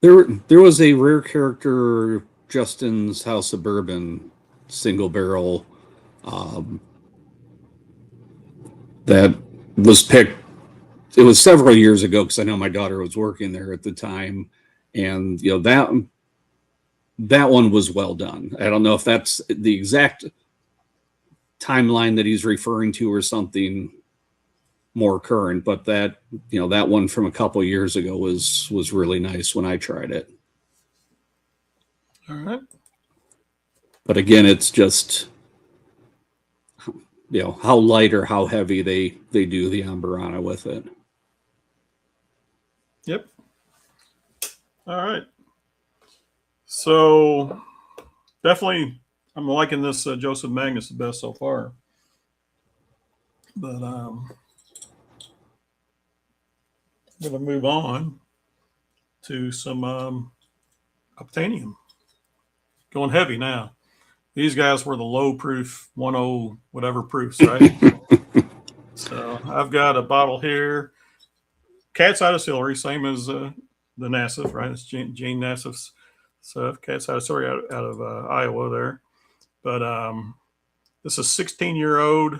there was a rare character Justin's House of Bourbon single barrel that was picked. It was several years ago because I know my daughter was working there at the time, and that one was well done. I don't know if that's the exact timeline that he's referring to or something more current, but that one from a couple of years ago was really nice when I tried it. All right. But again, it's just how light or how heavy they do the Amburana with it. Yep. All right. So definitely, I'm liking this Joseph Magnus the best so far. But I'm going to move on to some Obtainium. Going heavy now. These guys were the low proof, 1.0 whatever proofs, right? So I've got a bottle here. Cat's Eye Distillery, same as the Nassif, right? It's Gene Nassif's stuff. Cat's Eye Distillery out of Iowa there. But this is 16-year-old,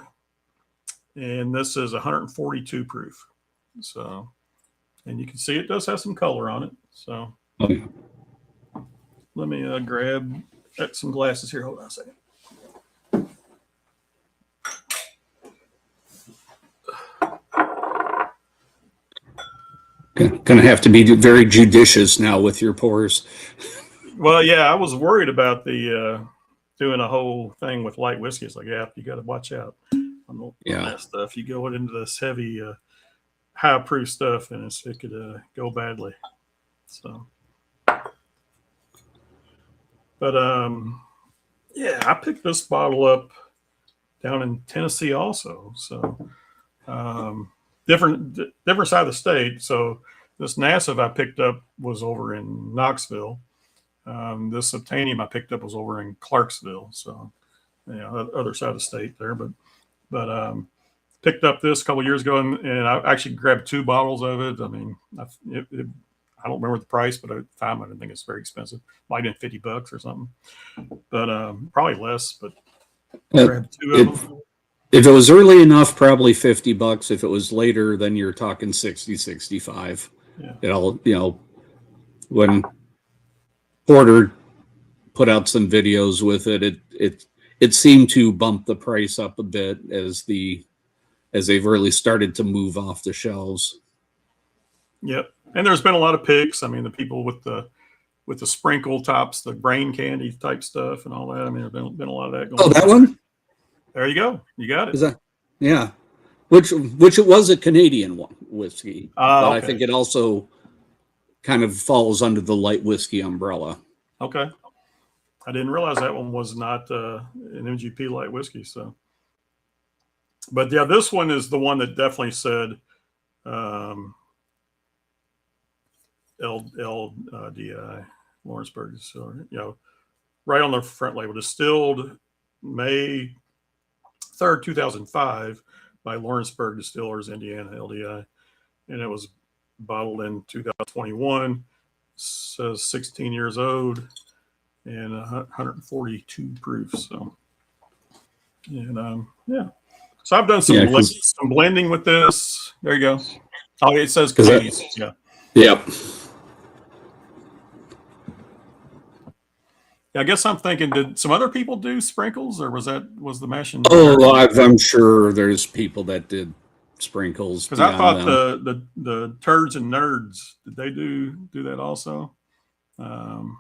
and this is 142 proof. So, and you can see it does have some color on it. So let me grab some glasses here. Hold on a second. Going to have to be very judicious now with your pours. Well, yeah, I was worried about the doing a whole thing with light whiskey. It's like, yeah, you got to watch out on that stuff. You go into this heavy, high proof stuff, and it could go badly. So, but yeah, I picked this bottle up down in Tennessee also. So, different side of the state. So this Nassif I picked up was over in Knoxville. This Obtainium I picked up was over in Clarksville. So, other side of the state there. But picked up this a couple of years ago, and I actually grabbed 2 bottles of it. I mean, I don't remember the price, but at the time I didn't think it's very expensive. Might have been $50 or something, but probably less. But I grabbed 2 of them. If it was early enough, probably $50. If it was later, then you're talking 60, 65. Yeah. It all, when Porter put out some videos with it, it seemed to bump the price up a bit as they've really started to move off the shelves. Yep. And there's been a lot of picks. I mean, the people with the sprinkle tops, the brain candy type stuff and all that. I mean, there's been a lot of that going on. Oh, that one? There you go. You got it. Is that, yeah. Which it was a Canadian whiskey. But okay. I think it also kind of falls under the light whiskey umbrella. Okay. I didn't realize that one was not an MGP light whiskey. So But yeah, this one is the one that definitely said LDI, Lawrenceburg Distillery. Right on the front label, distilled May 3rd, 2005 by Lawrenceburg Distillers, Indiana, LDI. And it was bottled in 2021. Says 16 years old and 142 proof. So, and yeah. So I've done some blending with this. There you go. Oh, it says Canadian. Yeah. Yep. I guess I'm thinking, did some other people do sprinkles, or was the mash and? Oh, I'm sure there's people that did sprinkles. Because I thought the turds and nerds, did they do that also? Well,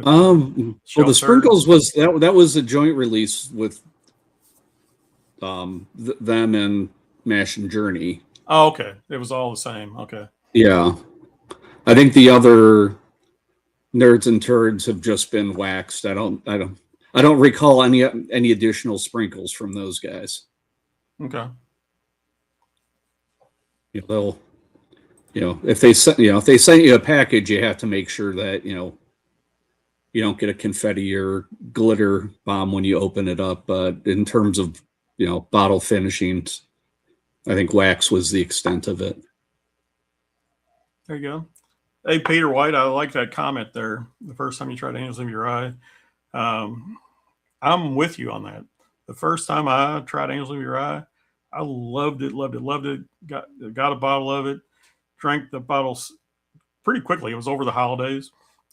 the sprinkles was that was a joint release with them and Mash and Journey. Oh, okay. It was all the same. Okay. Yeah, I think the other Nerds and Turds have just been waxed. I don't recall any additional sprinkles from those guys. Okay. They'll, if they sent you a package, you have to make sure that you don't get a confetti or glitter bomb when you open it up. But in terms of bottle finishings, I think wax was the extent of it. There you go. Hey, Peter White, I like that comment there. The first time you tried Angels of Your Eye. I'm with you on that. The first time I tried Angels of Your Eye, I loved it. Got a bottle of it, drank the bottles pretty quickly. It was over the holidays.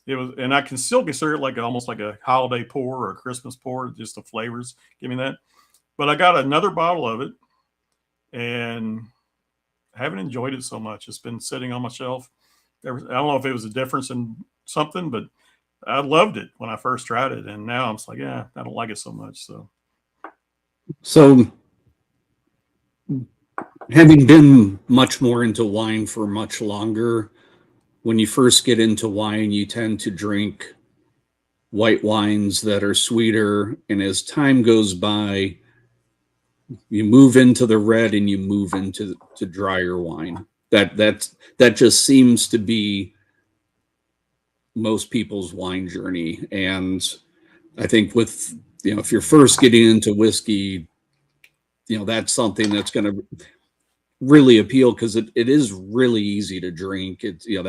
It was, and I can still consider it like almost like a holiday pour or a Christmas pour, just the flavors give me that. But I got another bottle of it and haven't enjoyed it so much. It's been sitting on my shelf. I don't know if it was a difference in something, but I loved it when I first tried it. And now I'm just like, yeah, I don't like it so much. So having been much more into wine for much longer, when you first get into wine, you tend to drink white wines that are sweeter. And as time goes by, you move into the red and you move into drier wine. That just seems to be most people's wine journey. And I think with, if you're first getting into whiskey, that's something that's going to really appeal because it is really easy to drink. It's, you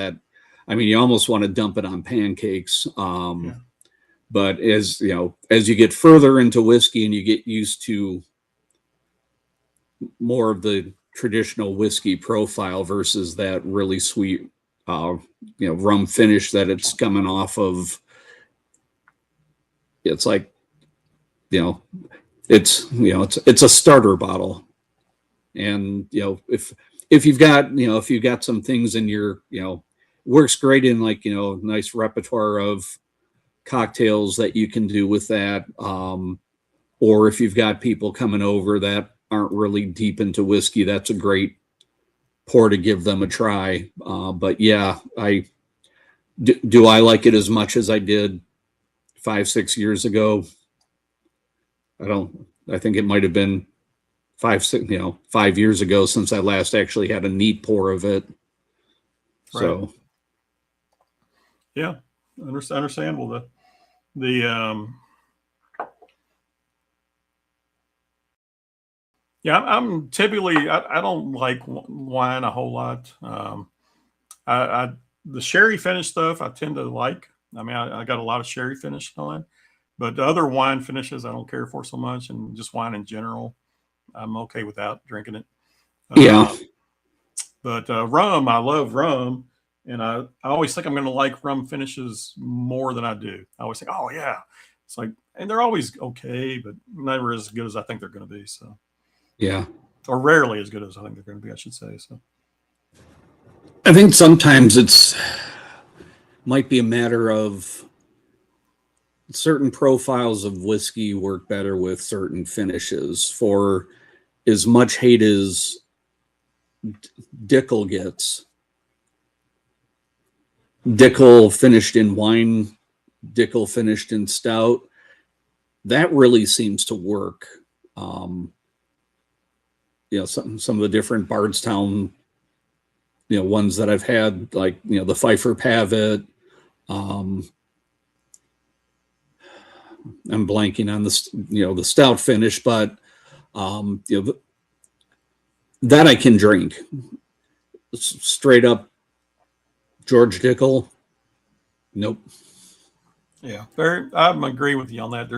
almost want to dump it on pancakes. Yeah. But as you get further into whiskey and you get used to more of the traditional whiskey profile versus that really sweet, rum finish that it's coming off of, it's like, it's a starter bottle. And, if you've got some things in your, works great in like, nice repertoire of cocktails that you can do with that. Or if you've got people coming over that aren't really deep into whiskey, that's a great pour to give them a try. But yeah, do I like it as much as I did 5-6 years ago? I think it might have been 5 years ago since I last actually had a neat pour of it. Right. So yeah, understandable. Yeah, I'm typically, I don't like wine a whole lot. The sherry finish stuff I tend to like. I got a lot of sherry finish on, but the other wine finishes I don't care for so much, and just wine in general, I'm okay without drinking it. Yeah. But rum, I love rum, and I always think I'm going to like rum finishes more than I do. I always think, oh yeah, it's like, and they're always okay, but never as good as I think they're going to be. So. Yeah. Or rarely as good as I think they're going to be, I should say. So I think sometimes might be a matter of certain profiles of whiskey work better with certain finishes. For as much hate as Dickel gets, Dickel finished in wine, Dickel finished in stout, that really seems to work. You know, some of the different Bardstown, you know, ones that I've had, like, you know, the Pfeiffer Pavitt. I'm blanking on this, you know, the stout finish, but you know, that I can drink. Straight up George Dickel, nope. Yeah, I'm agree with you on that.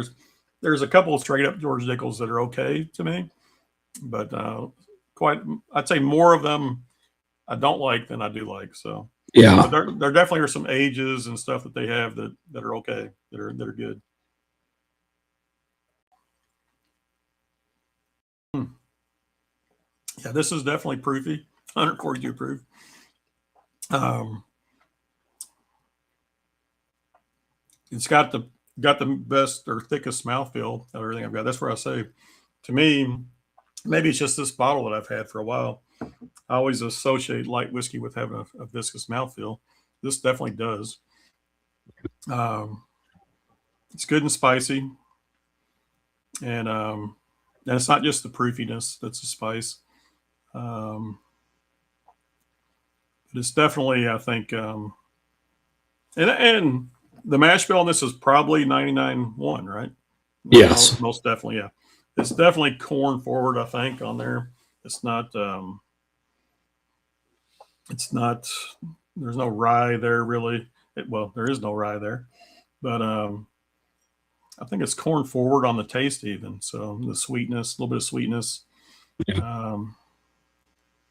There's a couple of straight up George Dickels that are okay to me, but I'd say more of them I don't like than I do like. So Yeah, but there definitely are some ages and stuff that they have that are okay, that are good. Yeah, this is definitely proofy, 142 proof. It's got the best or thickest mouthfeel of everything I've got. That's where I say, to me, maybe it's just this bottle that I've had for a while. I always associate light whiskey with having a viscous mouthfeel. This definitely does. It's good and spicy, and it's not just the proofiness that's a spice. But it's definitely, I think, and the mash bill on this is probably 99.1, right? yes. Most definitely, yeah. It's definitely corn forward, I think, on there. It's not. There's no rye there really. Well, there is no rye there, but I think it's corn forward on the taste even. So the sweetness, a little bit of sweetness. Yeah.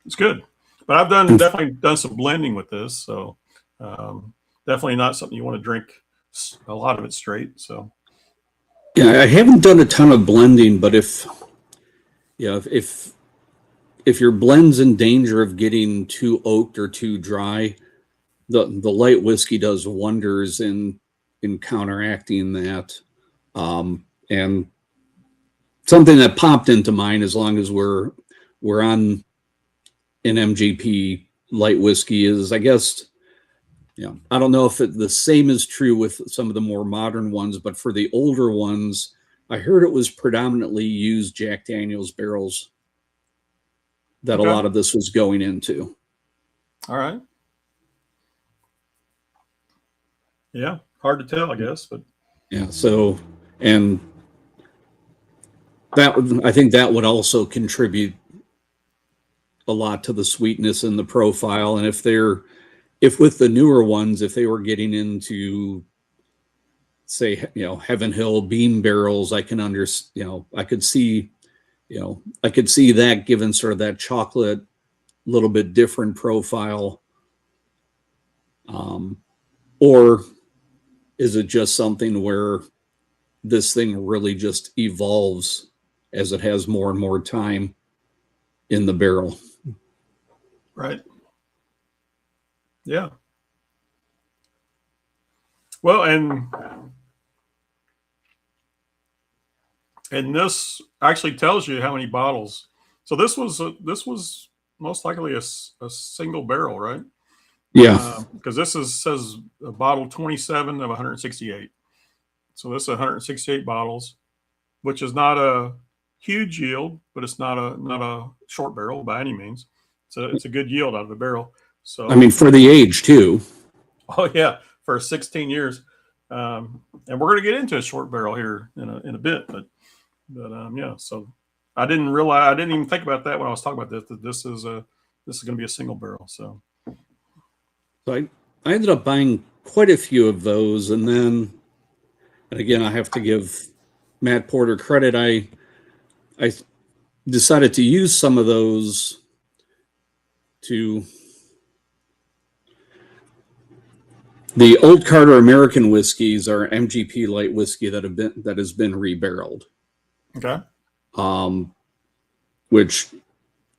It's good. But I've definitely done some blending with this, so definitely not something you want to drink a lot of it straight. So Yeah, I haven't done a ton of blending, but if your blend's in danger of getting too oaked or too dry, the light whiskey does wonders in counteracting that. And something that popped into mind, as long as we're on an MGP light whiskey, is, I guess, I don't know if the same is true with some of the more modern ones, but for the older ones, I heard it was predominantly used Jack Daniel's barrels that okay. A lot of this was going into. All right. Yeah, hard to tell, I guess, but yeah. So, and I think that would also contribute a lot to the sweetness and the profile. And if with the newer ones, if they were getting into, say, Heaven Hill beam barrels, I can I could see that given sort of that chocolate, little bit different profile. Or is it just something where this thing really just evolves as it has more and more time in the barrel? right. Yeah. Well, and this actually tells you how many bottles. So this was most likely a single barrel, right? Yeah. Because this says a bottle 27 of 168. So this is 168 bottles, which is not a huge yield, but it's not a short barrel by any means. It's a good yield out of the barrel. So I mean, for the age too. Oh yeah, for 16 years, and we're going to get into a short barrel here in a bit, but yeah. So I didn't even think about that when I was talking about this. That this is going to be a single barrel. So I ended up buying quite a few of those, and again, I have to give Matt Porter credit. I decided to use some of those to. The Old Carter American whiskeys are MGP light whiskey that has been rebarreled. Okay. Which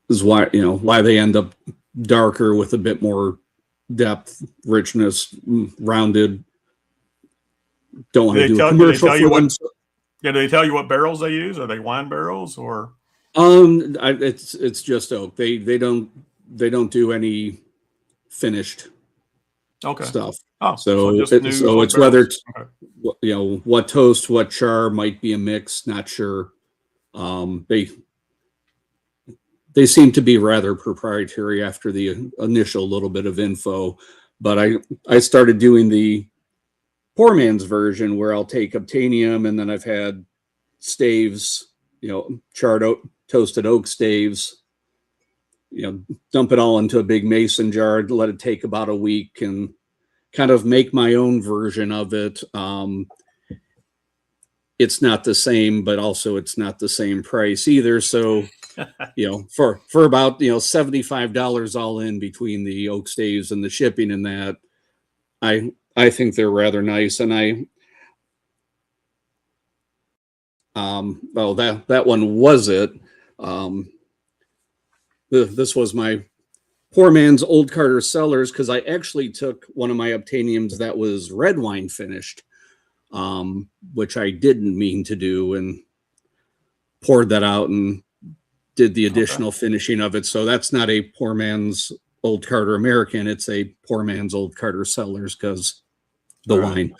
is why they end up darker with a bit more depth, richness, rounded. Don't want to do a commercial for them. Yeah, do they tell you what barrels they use? Are they wine barrels or? It's just oak. They don't do any finished stuff. Oh, so it's barrels. Whether it's, what toast, what char, might be a mix, not sure. They seem to be rather proprietary after the initial little bit of info, but I started doing the poor man's version where I'll take Obtainium, and then I've had staves, charred oak, toasted oak staves, dump it all into a big mason jar, let it take about a week, and kind of make my own version of it. It's not the same, but also it's not the same price either. So, for about, $75 all in between the oak staves and the shipping and that, I think they're rather nice. And that one was it. This was my poor man's Old Carter Cellars, because I actually took one of my Obtainiums that was red wine finished, which I didn't mean to do, and poured that out and did the additional finishing of it. So that's not a poor man's Old Carter American. It's a poor man's Old Carter Cellars because the wine.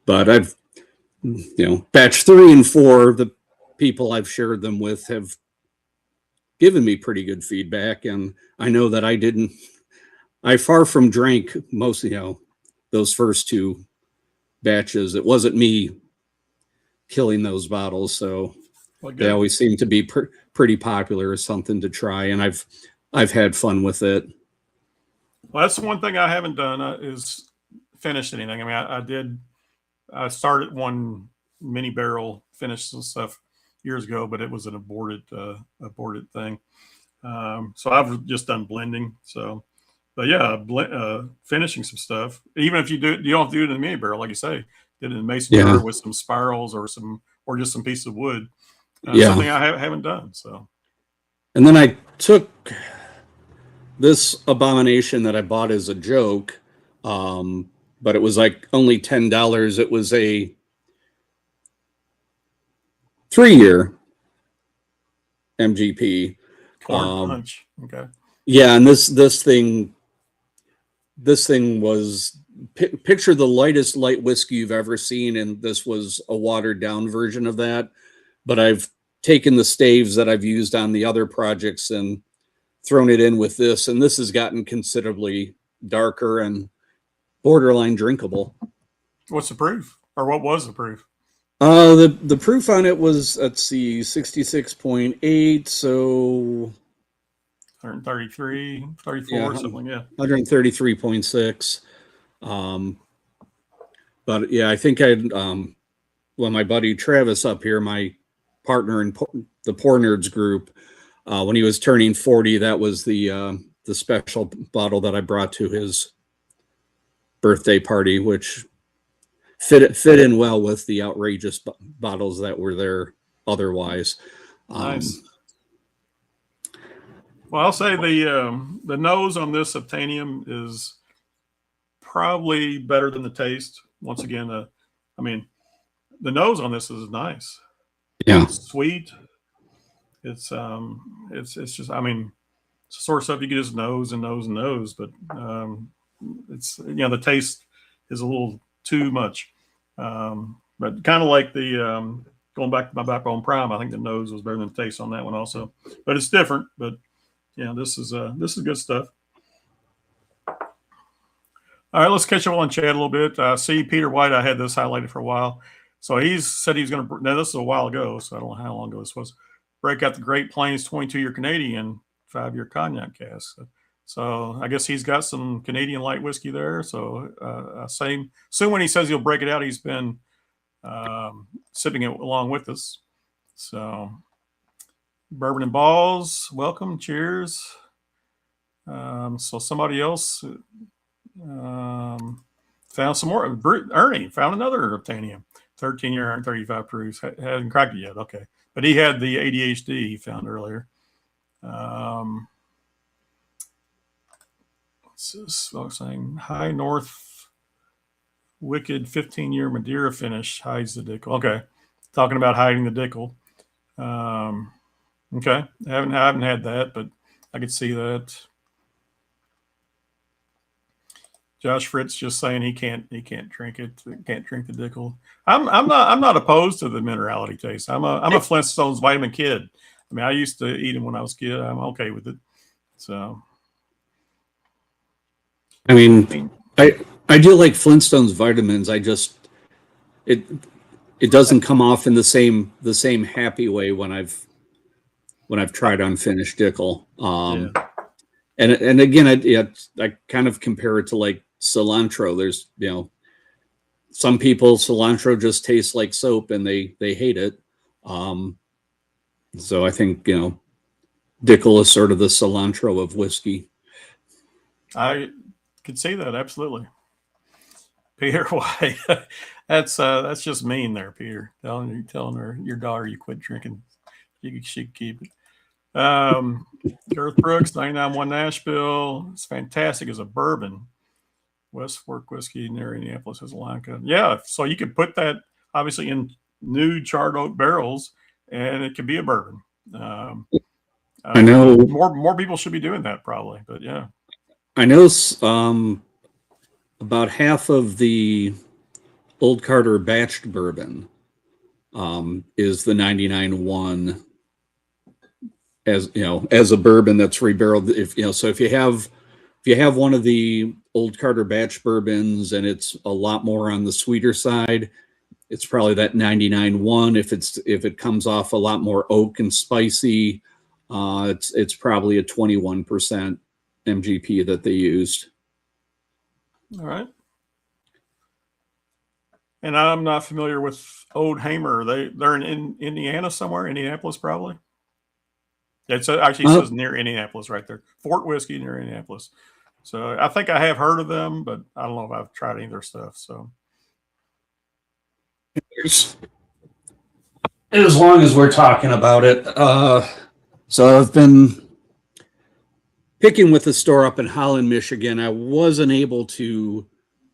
But I've, batch 3 and 4, the people I've shared them with have given me pretty good feedback. And I know that I far from drank most, those first 2 batches. It wasn't me killing those bottles. So they always seem to be pretty popular as something to try. And I've had fun with it. Well, that's one thing I haven't done is finished anything. I mean, I started one mini barrel, finished some stuff years ago, but it was an aborted thing. So I've just done blending. So, but yeah, finishing some stuff. Even if you don't have to do it in a mini barrel, like you say, did it in a mason jar with some spirals or just some piece of wood. Something I haven't done. So, and then I took this abomination that I bought as a joke, but it was like only $10. It was a 3-year MGP. Corn punch. Okay. Yeah, and this thing was picture the lightest light whiskey you've ever seen, and this was a watered down version of that. But I've taken the staves that I've used on the other projects and thrown it in with this, and this has gotten considerably darker and borderline drinkable. What's the proof, or what was the proof? The proof on it was, let's see, 66.8, so 133, 34, something, 133.6. But yeah, I think my buddy Travis up here, my partner in the Poor Nerds group, when he was turning 40, that was the special bottle that I brought to his birthday party, which fit in well with the outrageous bottles that were there otherwise. Nice. Well, I'll say the nose on this Obtainium is probably better than the taste. Once again, the nose on this is nice. Yeah, it's sweet. It's just, it's the sort of stuff you can just nose, but it's the taste is a little too much. But kind of like the going back to my Backbone Prime, I think the nose was better than the taste on that one also. But it's different. But yeah, this is good stuff. All right, let's catch up on chat a little bit. See, Peter White, I had this highlighted for a while. So he said he's going to, now this is a while ago, so I don't know how long ago this was, break out the Great Plains 22-year Canadian 5-year cognac cask. So I guess he's got some Canadian light whiskey there. So soon when he says he'll break it out, he's been sipping it along with us. So Bourbon and Balls, welcome, cheers. So somebody else found some more. Ernie found another Obtainium, 13-year, 135 proofs. Hadn't cracked it yet. Okay, but he had the ADHD he found earlier. What's this? I was saying High North Wicked 15-year Madeira finish hides the Dickel. Okay, talking about hiding the Dickel. Okay, I haven't had that, but I could see that. Josh Fritz just saying he can't drink it, can't drink the Dickel. I'm not opposed to the minerality taste. I'm a Flintstones vitamin kid. I mean, I used to eat them when I was a kid. I'm okay with it. So, I mean, I do like Flintstones vitamins. I just it doesn't come off in the same happy way when I've tried unfinished Dickel. yeah. And again, I kind of compare it to like cilantro. There's, some people, cilantro just tastes like soap and they hate it. So I think, Dickel is sort of the cilantro of whiskey. I could see that absolutely. Peter, why? That's just mean there, Peter. Telling her your daughter you quit drinking. She could keep it. Garth Brooks, 99.1 Nashville. It's fantastic as a bourbon. West Fork whiskey near Indianapolis has a line code. Yeah, so you could put that obviously in new charred oak barrels, and it could be a bourbon. I know more people should be doing that probably, but yeah. I know about half of the Old Carter batched bourbon is the 99.1 as a bourbon that's rebarreled. If you have one of the Old Carter batch bourbons and it's a lot more on the sweeter side, it's probably that 99.1. If it comes off a lot more oak and spicy, it's probably a 21% MGP that they used. All right. And I'm not familiar with Old Hamer. They're in Indiana somewhere, Indianapolis probably. It actually says near Indianapolis right there. Fort Whiskey near Indianapolis. So I think I have heard of them, but I don't know if I've tried any of their stuff. So as long as we're talking about it, so I've been picking with the store up in Holland, Michigan. I wasn't able to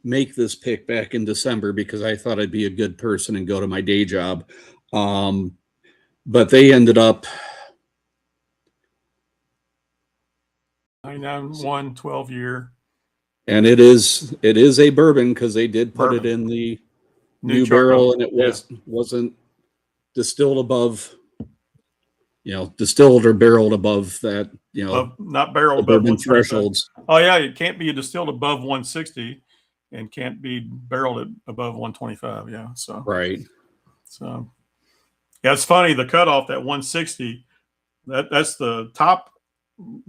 make this pick back in December because I thought I'd be a good person and go to my day job. But they ended up 991 12-year. And it is a bourbon because they did put it in the new barrel, and it wasn't distilled above, distilled or barreled above that, not barreled above bourbon thresholds. Oh yeah, it can't be distilled above 160 and can't be barreled above 125. Yeah, so right. So yeah, it's funny, the cutoff at 160, that's the top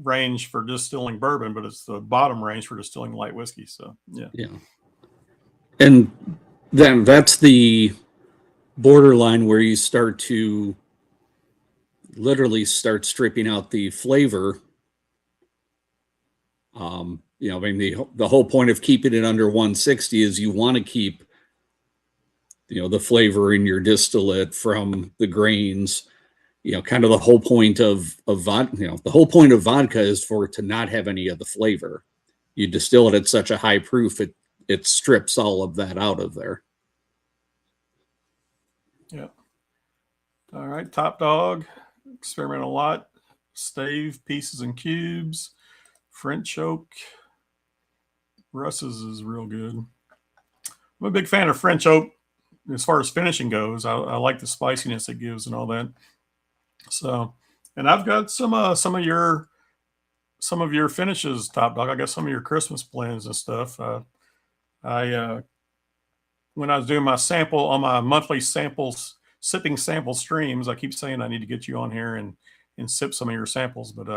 range for distilling bourbon, but it's the bottom range for distilling light whiskey. So yeah. And then that's the borderline where you start to literally start stripping out the flavor. I mean, the whole point of keeping it under 160 is you want to keep, the flavor in your distillate from the grains. Kind of the whole point of vodka. The whole point of vodka is for it to not have any of the flavor. You distill it at such a high proof, it strips all of that out of there. Yeah. All right. Top Dog, experiment a lot. Stave, pieces and cubes. French oak. Russ's is real good. I'm a big fan of French oak as far as finishing goes. I like the spiciness it gives and all that. So, and I've got some of your finishes, Top Dog. I got some of your Christmas blends and stuff. When I was doing my sample on my monthly sipping sample streams, I keep saying I need to get you on here and sip some of your samples, but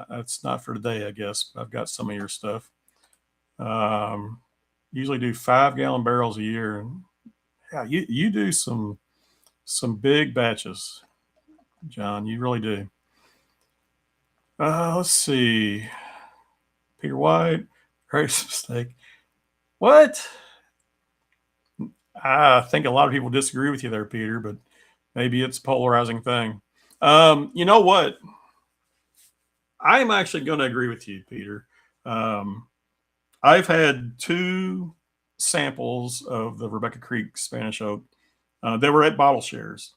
that's not for today, I guess. I've got some of your stuff. Usually do 5-gallon barrels a year. Yeah, you do some big batches, John. You really do. Let's see. Peter White, greatest mistake. What? I think a lot of people disagree with you there, Peter, but maybe it's a polarizing thing. You know what? I'm actually going to agree with you, Peter. I've had 2 samples of the Rebecca Creek Spanish Oak. They were at bottle shares.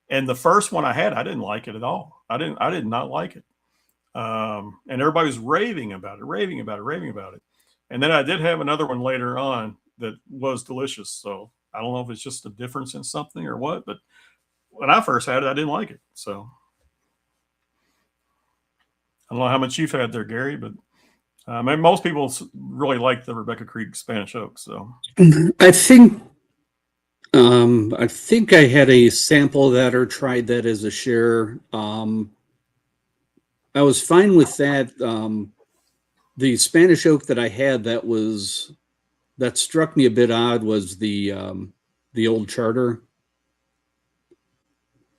And the first one I had, I didn't like it at all. I did not like it. And everybody was raving about it. And then I did have another one later on that was delicious. So I don't know if it's just a difference in something or what, but when I first had it, I didn't like it. So I don't know how much you've had there, Gary, but most people really like the Rebecca Creek Spanish Oak. So I think I had a sample of that or tried that as a share. I was fine with that. The Spanish Oak that I had that struck me a bit odd was the old Charter.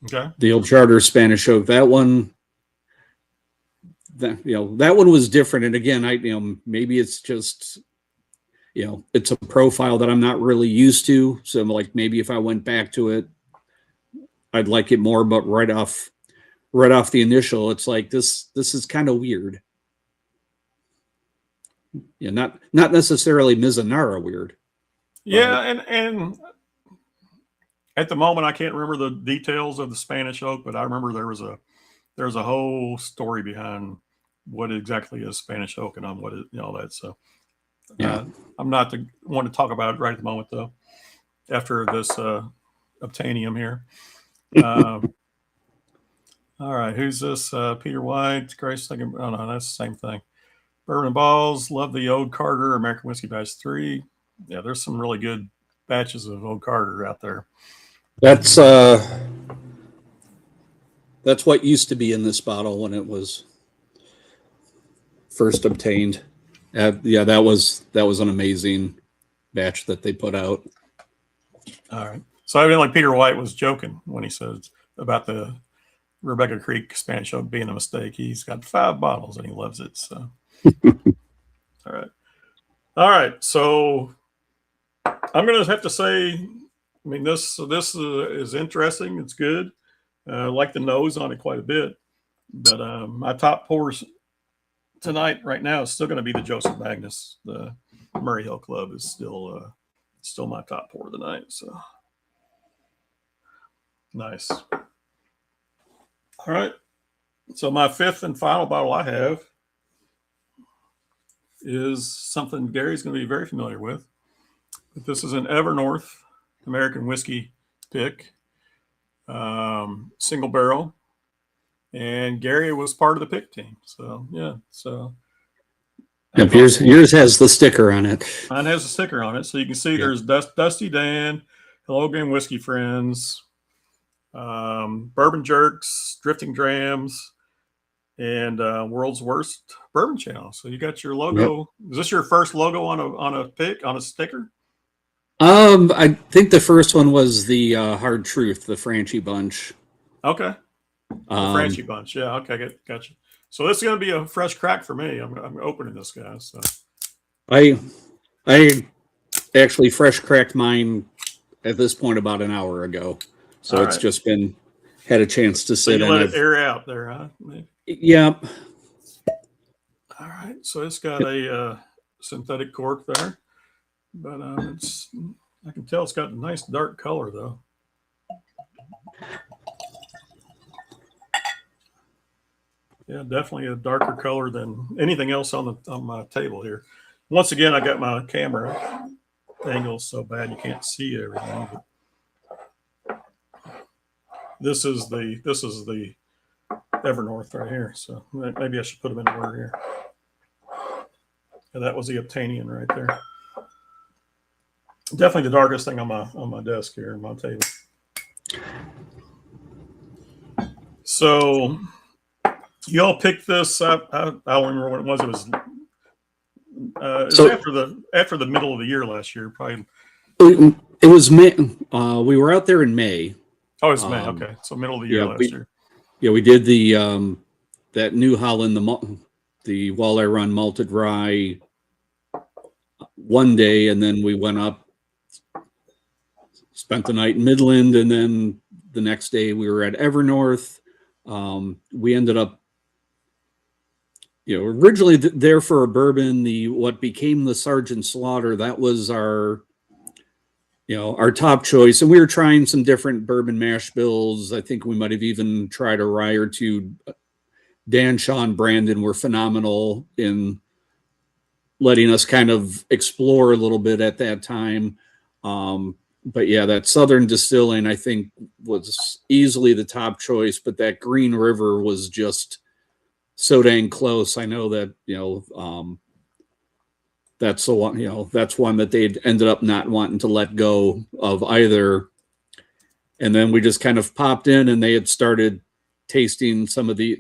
Okay. The old Charter Spanish Oak. That one was different. And again, maybe it's just, it's a profile that I'm not really used to. So like maybe if I went back to it, I'd like it more. But right off the initial, it's like this is kind of weird. Yeah, not necessarily Mizunara weird. Yeah, and at the moment I can't remember the details of the Spanish Oak, but I remember there was a whole story behind what exactly is Spanish Oak and on what it, all that. So yeah, I'm not the one to talk about it right at the moment though. After this obtainium here. All right, who's this? Peter White, Grace. Oh no, that's the same thing. Bourbon Balls, love the Old Carter American Whiskey Batch 3. Yeah, there's some really good batches of Old Carter out there. That's what used to be in this bottle when it was first obtained. Yeah, that was an amazing batch that they put out. All right. So I mean, like Peter White was joking when he said about the Rebecca Creek Spanish Oak being a mistake. He's got 5 bottles and he loves it. So, all right. So I'm going to have to say, I mean, this is interesting. It's good. I like the nose on it quite a bit, but my top pours tonight right now is still going to be the Joseph Magnus. The Murray Hill Club is still my top pour tonight. So nice. All right. So my 5th and final bottle I have is something Gary's going to be very familiar with. But this is an Evernorth American whiskey pick, single barrel, and Gary was part of the pick team. So yeah. So yep, yours has the sticker on it. Mine has a sticker on it, so you can see there's Dusty Dan, Hello Game Whiskey Friends, Bourbon Jerks, Drifting Drams, and World's Worst Bourbon Channel. So you got your logo. Yep. Is this your first logo on a sticker? I think the first one was the Hard Truth, the Franchi bunch. Okay. The Franchi bunch. Yeah. Okay. Gotcha. So this is going to be a fresh crack for me. I'm opening this, guy. So I actually fresh cracked mine at this point about an hour ago. So all it's right. Just had a chance to sit and let it air out there, huh? Maybe. Yep. All right. So it's got a synthetic cork there, but I can tell it's got a nice dark color though. Yeah, definitely a darker color than anything else on my table here. Once again, I got my camera angle so bad you can't see everything. But this is the Evernorth right here. So maybe I should put them in order here. Yeah, that was the Obtainian right there. Definitely the darkest thing on my desk here, on my table. So you all picked this. I don't remember what it was. It was after the middle of the year last year, probably. It was May. We were out there in May. Oh, it's May. Okay, so middle of the year last year. Yeah, we did the that New Holland, the Walleye Run malted rye one day, and then we went up, spent the night in Midland, and then the next day we were at Evernorth. We ended up, originally there for a bourbon, what became the Sergeant Slaughter. That was our top choice, and we were trying some different bourbon mash bills. I think we might have even tried a rye or two. Dan, Sean, Brandon were phenomenal in letting us kind of explore a little bit at that time. But yeah, that Southern Distilling, I think, was easily the top choice, but that Green River was just so dang close. I know that, that's the one, that's one that they ended up not wanting to let go of either. And then we just kind of popped in and they had started tasting some of the,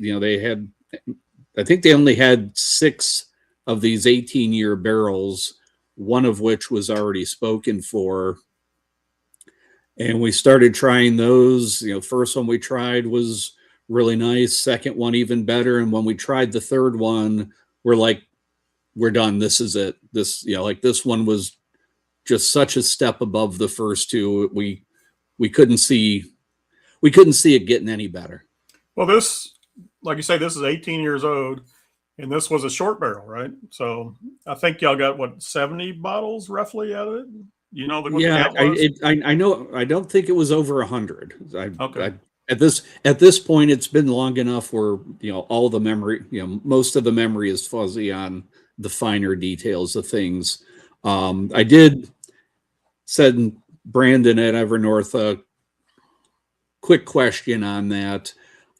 I think they only had 6 of these 18-year barrels, one of which was already spoken for. And we started trying those. First one we tried was really nice. Second one, even better. And when we tried the third one, we're like, we're done. This is it. This, this one was just such a step above the first two. We couldn't see it getting any better. Well, this, like you say, this is 18 years old, and this was a short barrel, right? So I think y'all got, what, 70 bottles roughly out of it? You know what the count was? I know. I don't think it was over 100. Okay. At this point, it's been long enough where all the memory, most of the memory is fuzzy on the finer details of things. I did send Brandon at Evernorth a quick question on that,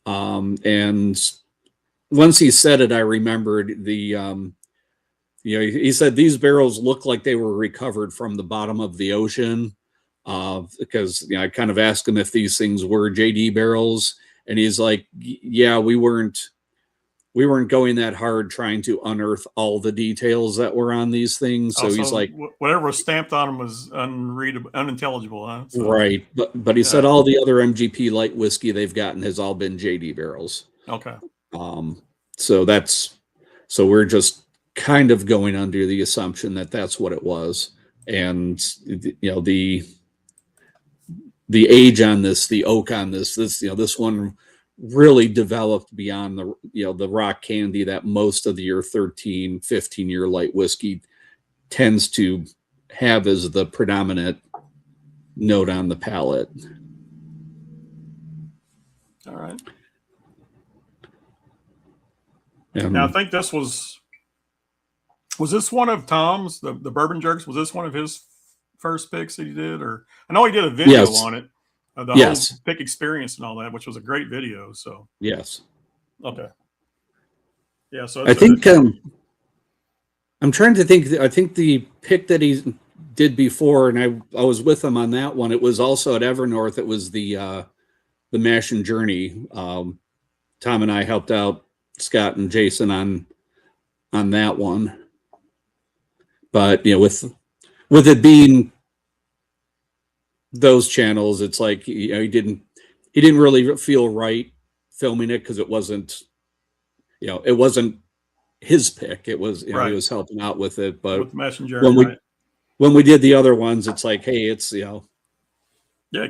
and once he said it, I remembered the. He said these barrels look like they were recovered from the bottom of the ocean, because I kind of asked him if these things were JD barrels, and he's like, "Yeah, we weren't going that hard trying to unearth all the details that were on these things." So he's like, whatever was stamped on them was unreadable, unintelligible, huh? So, right, but he said all the other MGP light whiskey they've gotten has all been JD barrels. Okay. So we're just kind of going under the assumption that that's what it was. And the age on this, the oak on this one really developed beyond the rock candy that most of your 13, 15-year light whiskey tends to have as the predominant note on the palate. All right. Now I think this was this one of Tom's, the Bourbon Jerks? Was this one of his first picks that he did? Or I know he did a video on it, the whole pick experience and all that, which was a great video. So yes, okay, yeah. So I think I'm trying to think. I think the pick that he did before, and I was with him on that one. It was also at Evernorth. It was the Mash and Journey. Tom and I helped out Scott and Jason on that one. But with it being those channels, it's like he didn't really feel right filming it because it wasn't his pick. It was he was helping out with it. But with Messenger, when we did the other ones, it's like, hey, it's it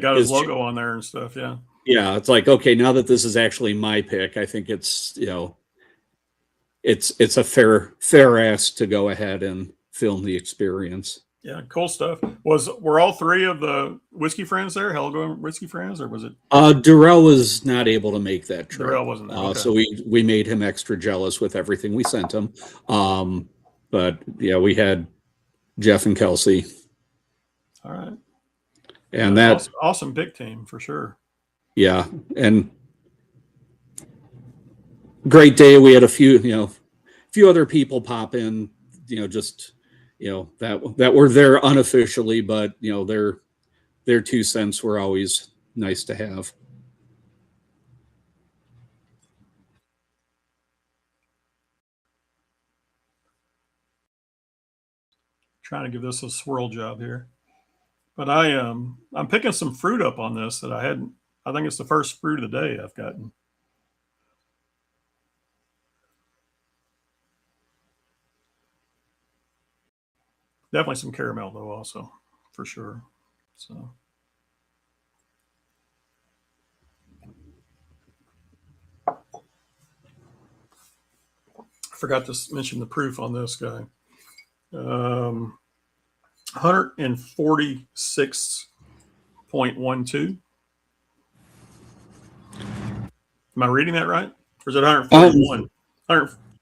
got his logo on there and stuff. Yeah, it's like, okay, now that this is actually my pick, I think it's it's a fair ask to go ahead and film the experience. Yeah, cool stuff. Were all 3 of the whiskey friends there, Helga whiskey friends, or was it? Durrell was not able to make that trip. Durrell wasn't there. Okay. So we made him extra jealous with everything we sent him. But yeah, we had Jeff and Kelsey. All right. And that awesome big team for sure. Yeah, and great day. We had a few other people pop in, that were there unofficially, but their 2 cents were always nice to have. Trying to give this a swirl job here, but I'm picking some fruit up on this that I hadn't. I think it's the first fruit of the day I've gotten. Definitely some caramel though, also for sure. So I forgot to mention the proof on this guy. 146.12. Am I reading that right? Or is it 141?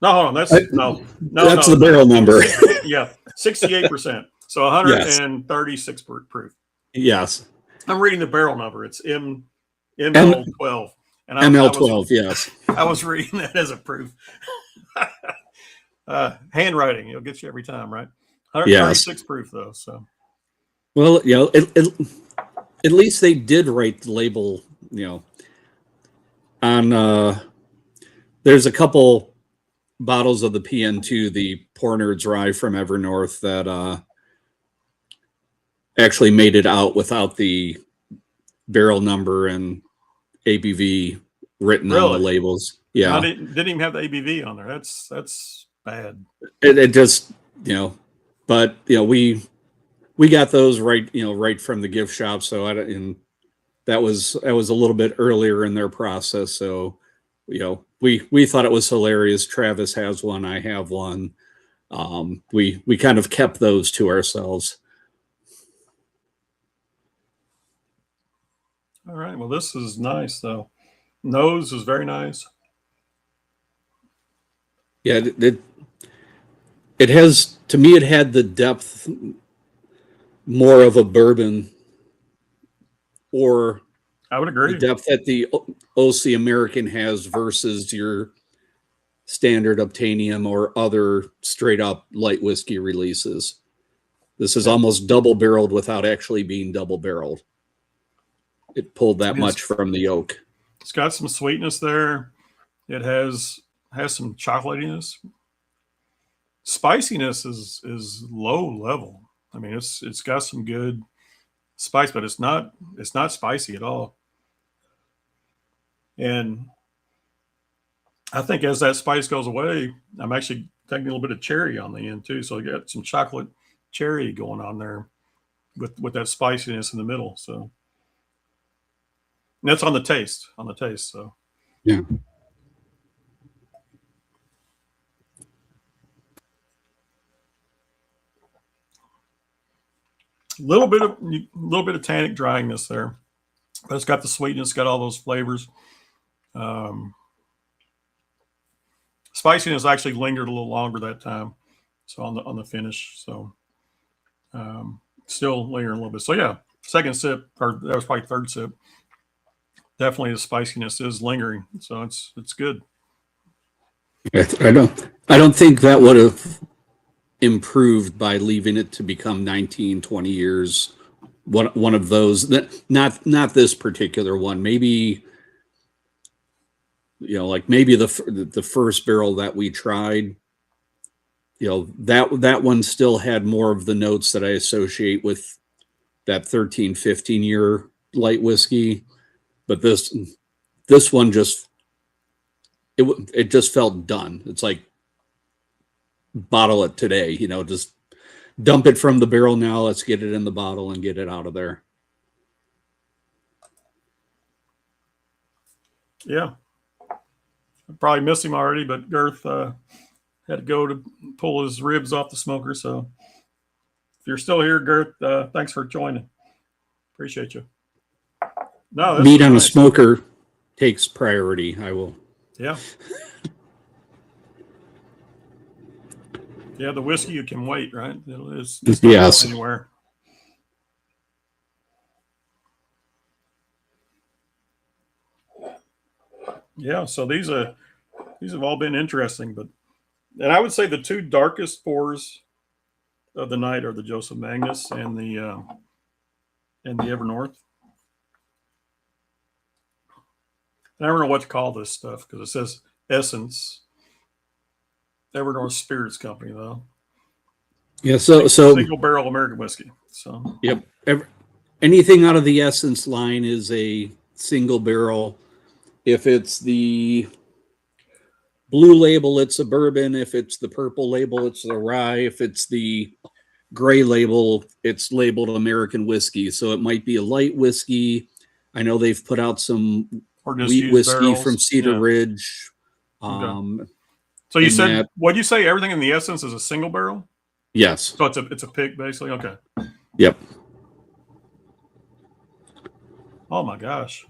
No, hold on. That's the barrel number. Yeah, 68%. So 136 proof. Yes. I'm reading the barrel number. It's ML12. And ML12, yes. I was reading that as a proof. Handwriting, it'll get you every time, right? 136 proof, though. So, well, at least they did write the label, on. There's a couple bottles of the PN2, the Poor Nerds Rye from Evernorth, that actually made it out without the barrel number and ABV written on the labels. Yeah, I didn't even have the ABV on there. That's bad. It just, but we got those right from the gift shop. So and that was a little bit earlier in their process. So we thought it was hilarious. Travis has one, I have one. We kind of kept those to ourselves. All right. Well, this is nice though. Nose is very nice. Yeah, it has, to me, it had the depth more of a bourbon, or I would agree, the depth that the OC American has versus your standard Obtainium or other straight up light whiskey releases. This is almost double barreled without actually being double barreled. It pulled that much from the oak. It's got some sweetness there. It has some chocolatiness. Spiciness is low level. I mean, it's got some good spice, but it's not spicy at all. And I think as that spice goes away, I'm actually taking a little bit of cherry on the end too. So you got some chocolate cherry going on there with that spiciness in the middle. So and that's on the taste. So yeah. A little bit of tannic dryingness there, but it's got the sweetness, got all those flavors. Spiciness actually lingered a little longer that time, so on the finish. So still lingering a little bit. So yeah, second sip, or that was probably third sip. Definitely the spiciness is lingering, so it's good. I don't think that would have improved by leaving it to become 19, 20 years. One of those, that not this particular one. Maybe maybe the first barrel that we tried, that one still had more of the notes that I associate with that 13, 15 year light whiskey. But this one just, it just felt done. It's like, bottle it today, just dump it from the barrel now. Let's get it in the bottle and get it out of there. Yeah. I probably missed him already, but Girth had to go to pull his ribs off the smoker. So if you're still here, Girth, thanks for joining. Appreciate you. No, meat on a smoker takes priority. I will. Yeah. Yeah, the whiskey you can wait, right? It's not going anywhere. Yeah, so these have all been interesting, and I would say the two darkest pours of the night are the Joseph Magnus and the Evernorth. I don't know what to call this stuff because it says Essence. Evernorth Spirits Company, though. Yeah, so single barrel American whiskey. So yep, anything out of the Essence line is a single barrel. If it's the blue label, it's a bourbon. If it's the purple label, it's a rye. If it's the gray label, it's labeled American whiskey. So it might be a light whiskey. I know they've put out some wheat whiskey barrels from Cedar Ridge. Okay. So you said, what'd you say? Everything in the Essence is a single barrel? Yes. So it's a pick, basically? Okay. Yep. Oh, my gosh.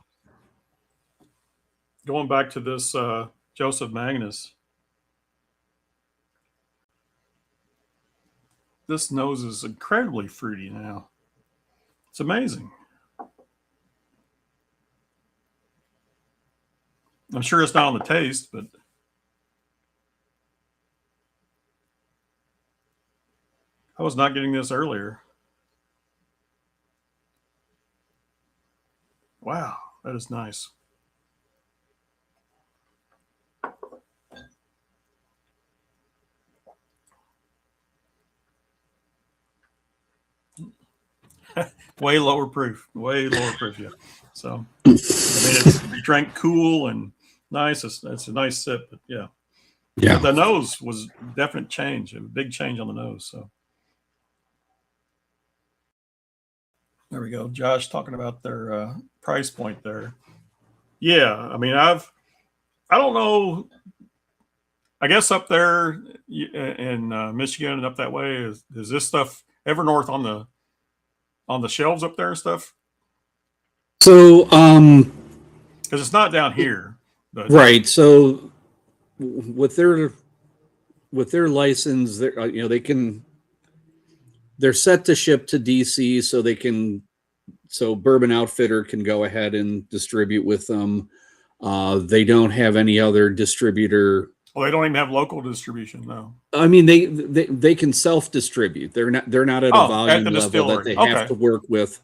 Going back to this Joseph Magnus. this nose is incredibly fruity now. It's amazing. I'm sure it's not on the taste, but I was not getting this earlier. Wow, that is nice. Way lower proof, yeah. So, I mean, it's you drank cool and nice. It's a nice sip, but yeah. Yeah. But the nose was definite change, a big change on the nose. So there we go. Josh talking about their price point there. Yeah, I mean, I don't know. I guess up there in Michigan and up that way is this stuff ever north on the shelves up there and stuff? So, Because it's not down here. But right. So with their license, they're set to ship to DC, so Bourbon Outfitter can go ahead and distribute with them. They don't have any other distributor. Well, they don't even have local distribution, no. I mean, they can self-distribute. They're not at a volume level that they have to work with.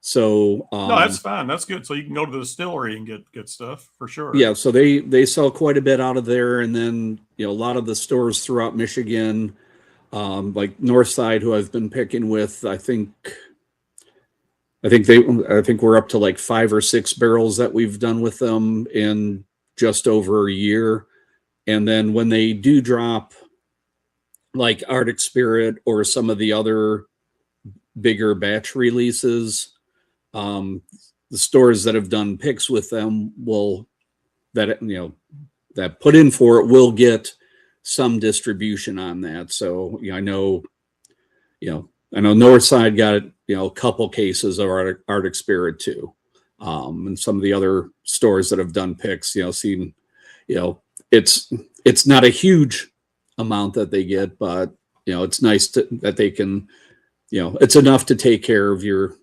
So no, that's fine. That's good. So you can go to the distillery and get stuff for sure. Yeah, so they sell quite a bit out of there, and then a lot of the stores throughout Michigan, like Northside, who I've been picking with, I think we're up to like 5 or 6 barrels that we've done with them in just over a year. And then when they do drop like Arctic Spirit or some of the other bigger batch releases, the stores that have done picks with them that put in for it will get some distribution on that. So I know Northside got a couple cases of Arctic Spirit too, and some of the other stores that have done picks, seen, it's not a huge amount that they get, but it's nice that they can, it's enough to take care of your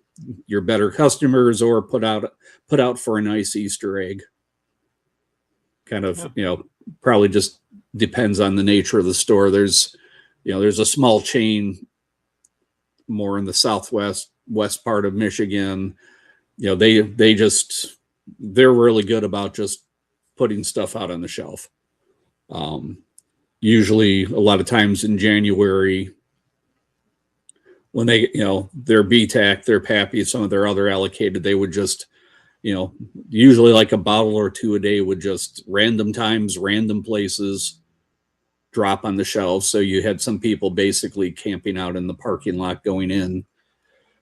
better customers or put out for a nice Easter egg. Kind of, probably just depends on the nature of the store. There's a small chain more in the west part of Michigan. They're really good about just putting stuff out on the shelf. Usually a lot of times in January when they, their BTAC, their Pappy, some of their other allocated, they would just, usually like a bottle or two a day would just random times, random places drop on the shelves. So you had some people basically camping out in the parking lot going in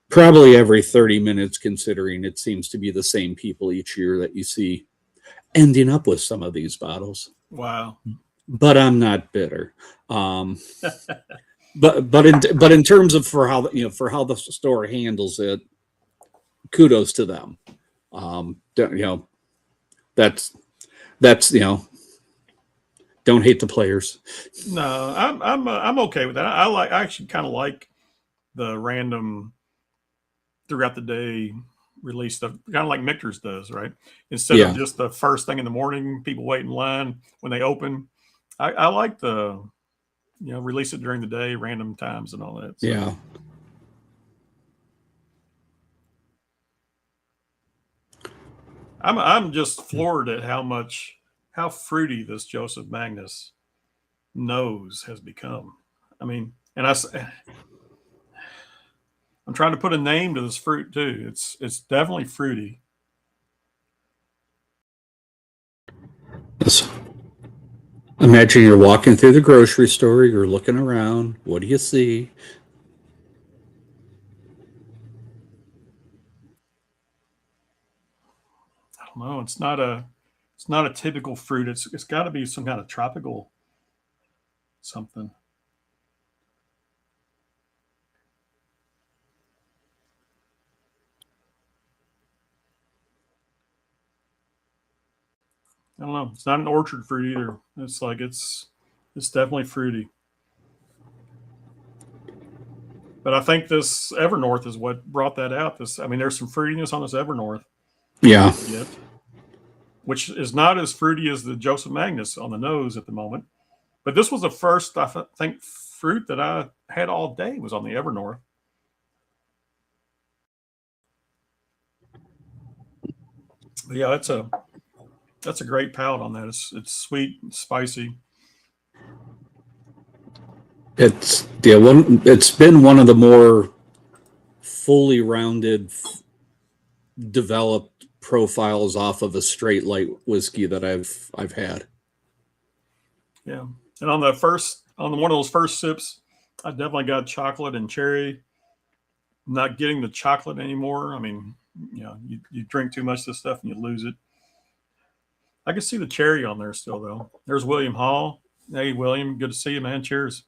probably every 30 minutes, considering it seems to be the same people each year that you see ending up with some of these bottles. Wow. But I'm not bitter. But in terms of for how the store handles it, kudos to them. That's don't hate the players. No, I'm okay with that. I actually kind of like the random throughout the day release stuff, kind of like Michter's does, right? Instead of just the first thing in the morning, people wait in line when they open. I like the release it during the day, random times and all that. So. Yeah. I'm just floored at how fruity this Joseph Magnus nose has become. I mean, and I'm trying to put a name to this fruit too. It's definitely fruity. Yes. Imagine you're walking through the grocery store, you're looking around. What do you see? I don't know. It's not a typical fruit. It's got to be some kind of tropical something. I don't know. It's not an orchard fruit either. It's definitely fruity. But I think this Evernorth is what brought that out. There's some fruitiness on this Evernorth. Yeah. Yet, which is not as fruity as the Joseph Magnus on the nose at the moment. But this was the first, I think, fruit that I had all day was on the Evernorth. But yeah, that's a great palate on that. It's sweet, and spicy. It's been one of the more fully rounded, developed profiles off of a straight light whiskey that I've had. Yeah, and on one of those first sips, I definitely got chocolate and cherry. I'm not getting the chocolate anymore. I mean, you drink too much of this stuff and you lose it. I can see the cherry on there still, though. There's William Hall. Hey, William, good to see you, man. Cheers.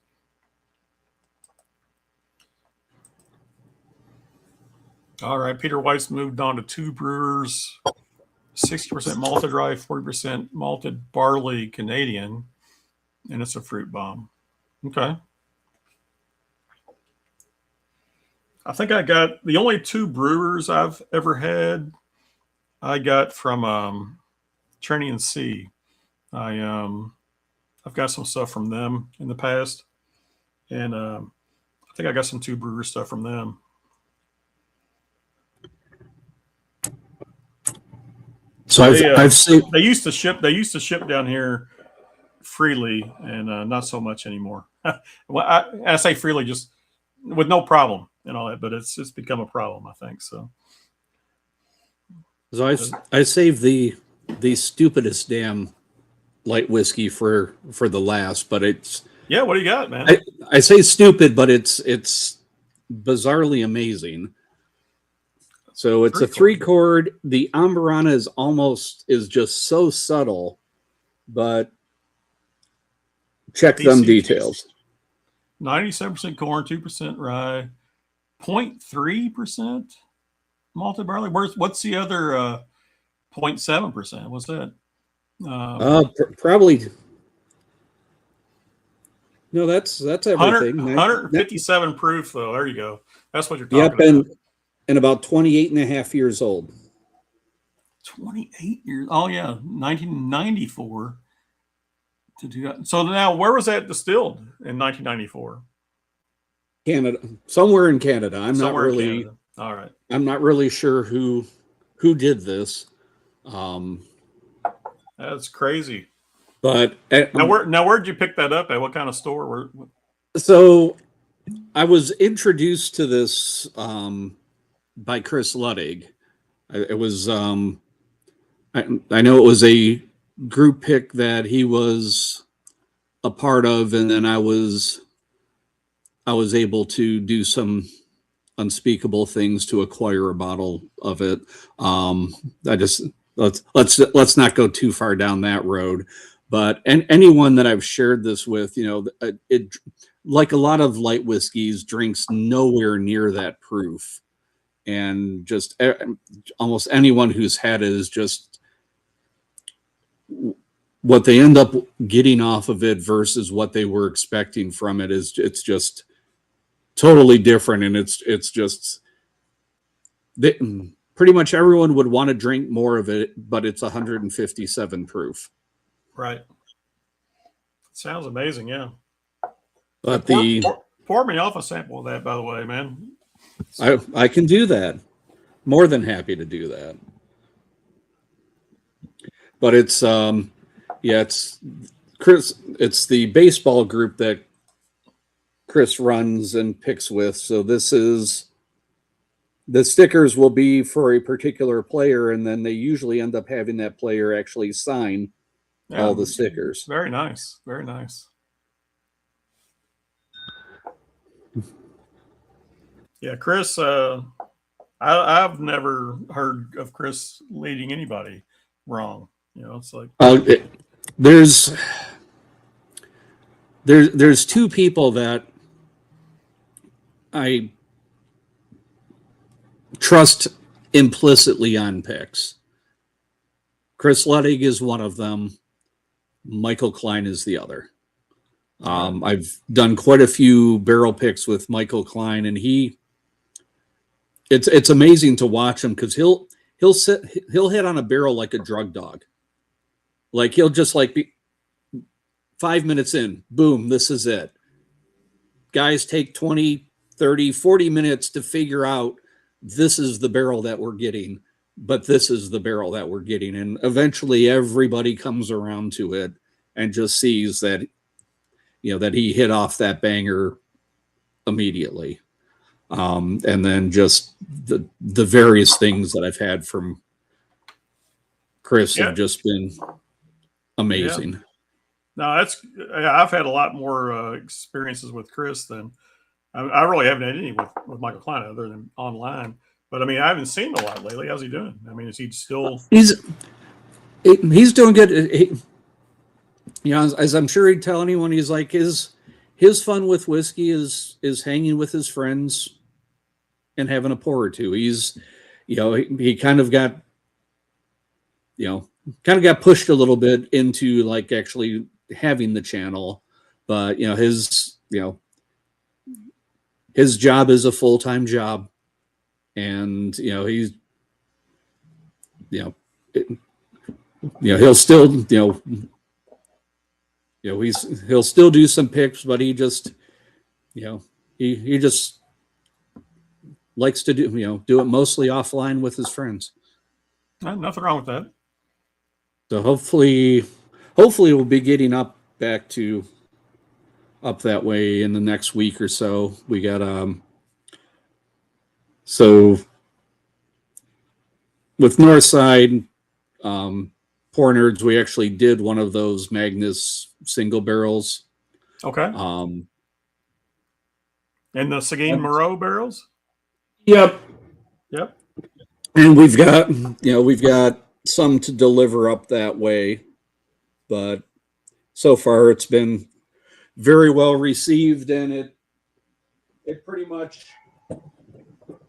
All right, Peter White's moved on to 2 brewers, 60% malted rye, 40% malted barley Canadian, and it's a fruit bomb. Okay. I think I got the only 2 brewers I've ever had. I got from Trinity and C. I've got some stuff from them in the past, and I think I got some 2 brewer stuff from them. So I've seen they used to ship down here freely, and not so much anymore. Well, I say freely, just with no problem and all that, but it's become a problem, I think. So I saved the stupidest damn light whiskey for the last, but it's what do you got, man? I say stupid, but it's bizarrely amazing. So it's a 3-chord. The Amburana is just so subtle, but check them details. 97% corn, 2% rye, 0.3% malted barley. What's the other 0.7%? What's that? Probably. No, that's everything. 157 proof, though. There you go. That's what you're talking about. And about 28 and a half years old. 28 years. Oh, yeah. 1994 to do that. So now, where was that distilled in 1994? Canada. Somewhere in Canada. I'm not really. Canada. All right. I'm not really sure who did this. That's crazy. But now where'd you pick that up at? What kind of store? So I was introduced to this by Chris Luddig. It was I know it was a group pick that he was a part of, and then I was able to do some unspeakable things to acquire a bottle of it. Let's not go too far down that road. But anyone that I've shared this with, it like a lot of light whiskeys drinks nowhere near that proof. And just almost anyone who's had it is just what they end up getting off of it versus what they were expecting from it it's just totally different. And it's just pretty much everyone would want to drink more of it, but it's 157 proof. Right. Sounds amazing, yeah. But pour me off a sample of that, by the way, man. I can do that. More than happy to do that. But it's it's Chris. It's the baseball group that Chris runs and picks with. So the stickers will be for a particular player, and then they usually end up having that player actually sign all the stickers. Very nice. Very nice. Yeah, Chris, I've never heard of Chris leading anybody wrong. It's like there's 2 people that I trust implicitly on picks. Chris Luddig is one of them. Michael Klein is the other. I've done quite a few barrel picks with Michael Klein, and it's amazing to watch him because he'll hit on a barrel like a drug dog. Like he'll just like be 5 minutes in, boom, this is it. Guys take 20, 30, 40 minutes to figure out this is the barrel that we're getting, but this is the barrel that we're getting. And eventually everybody comes around to it and just sees that, that he hit off that banger immediately. And then just the various things that I've had from Chris have just been amazing. Yeah. No, I've had a lot more experiences with Chris than I really haven't had any with Michael Klein other than online. But I mean, I haven't seen him a lot lately. How's he doing? I mean, is he still? He's doing good. As I'm sure he'd tell anyone, he's like his fun with whiskey is hanging with his friends and having a pour or two. He's, he kind of got, pushed a little bit into like actually having the channel, but his job is a full-time job, and he's he'll still he'll still do some picks, but he just he just likes to do it mostly offline with his friends. Nothing wrong with that. So hopefully we'll be getting up that way in the next week or so. We got so with Northside Pour Nerds, we actually did one of those Magnus single barrels. Okay. And the Seguin Moreau barrels. Yep. And we've got some to deliver up that way, but so far it's been very well received, and it pretty much,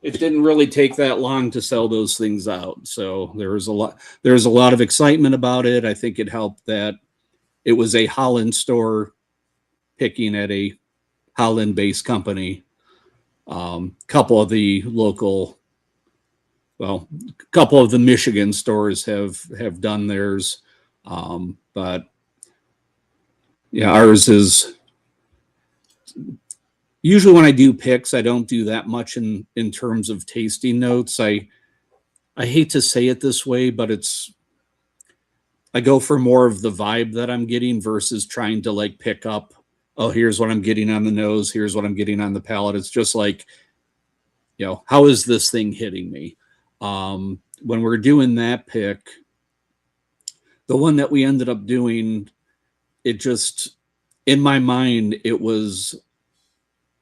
it didn't really take that long to sell those things out. So there's a lot of excitement about it. I think it helped that it was a Holland store picking at a Holland based company. Couple of the Michigan stores have done theirs. But yeah, ours is usually when I do picks, I don't do that much in terms of tasting notes. I hate to say it this way, but I go for more of the vibe that I'm getting versus trying to like pick up, oh, here's what I'm getting on the nose, here's what I'm getting on the palate. It's just like, how is this thing hitting me? When we're doing that pick, the one that we ended up doing, it just, in my mind, it was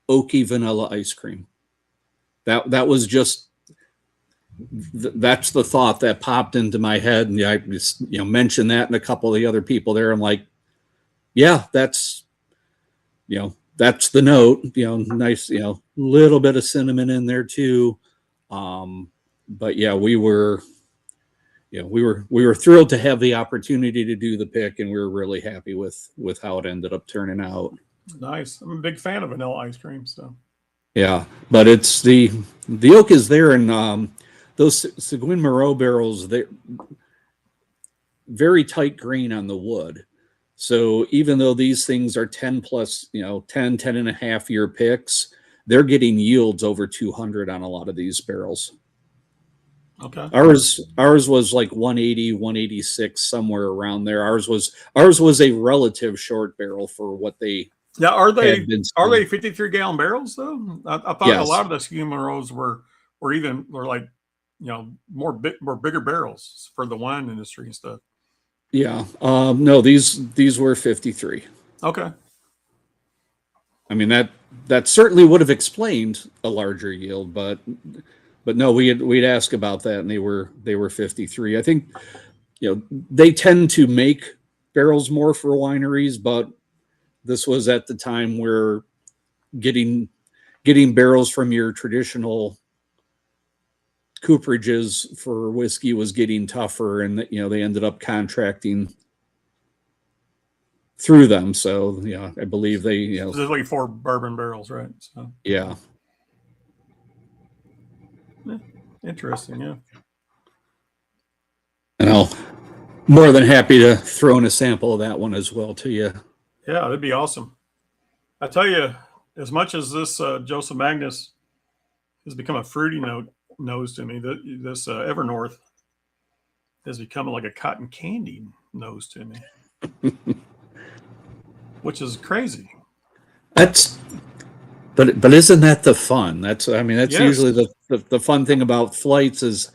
oaky vanilla ice cream. That was just, that's the thought that popped into my head. And I just, mentioned that and a couple of the other people there. I'm like, yeah, that's the note, nice, little bit of cinnamon in there too. But yeah, we were thrilled to have the opportunity to do the pick, and we were really happy with how it ended up turning out. Nice. I'm a big fan of vanilla ice cream. So yeah, but it's the oak is there, and those Seguin Moreau barrels, they're very tight grain on the wood. So even though these things are 10 plus, 10 and a half year picks, they're getting yields over 200 on a lot of these barrels. Okay. Ours was like 180, 186, somewhere around there. Ours was a relative short barrel for what they. Yeah, are they 53-gallon barrels though? I thought yes. A lot of the Seguin Moreaus were like, more bigger barrels for the wine industry and stuff. Yeah. No, these were 53. Okay. I mean, that certainly would have explained a larger yield, but no, we'd ask about that, and they were 53. I think, they tend to make barrels more for wineries, but this was at the time where getting barrels from your traditional cooperages for whiskey was getting tougher, and they ended up contracting through them. So, I believe they, There's like 4 bourbon barrels, right? So yeah. Interesting, yeah. And I'll more than happy to throw in a sample of that one as well to you. Yeah, that'd be awesome. I tell you, as much as this Joseph Magnus has become a fruity nose to me, this Evernorth has become like a cotton candy nose to me, which is crazy. But isn't that the fun? That's Yes. usually the fun thing about flights is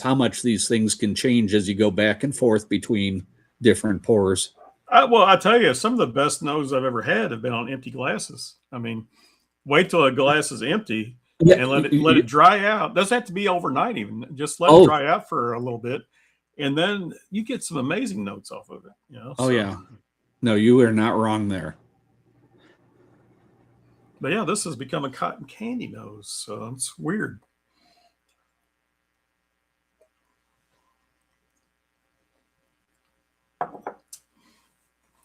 how much these things can change as you go back and forth between different pours. Well, I tell you, some of the best noses I've ever had have been on empty glasses. I mean, wait till a glass is empty and let it dry out. Doesn't have to be overnight even. Just let it dry out for a little bit, and then you get some amazing notes off of it. Oh yeah, no, you are not wrong there. But yeah, this has become a cotton candy nose, so it's weird.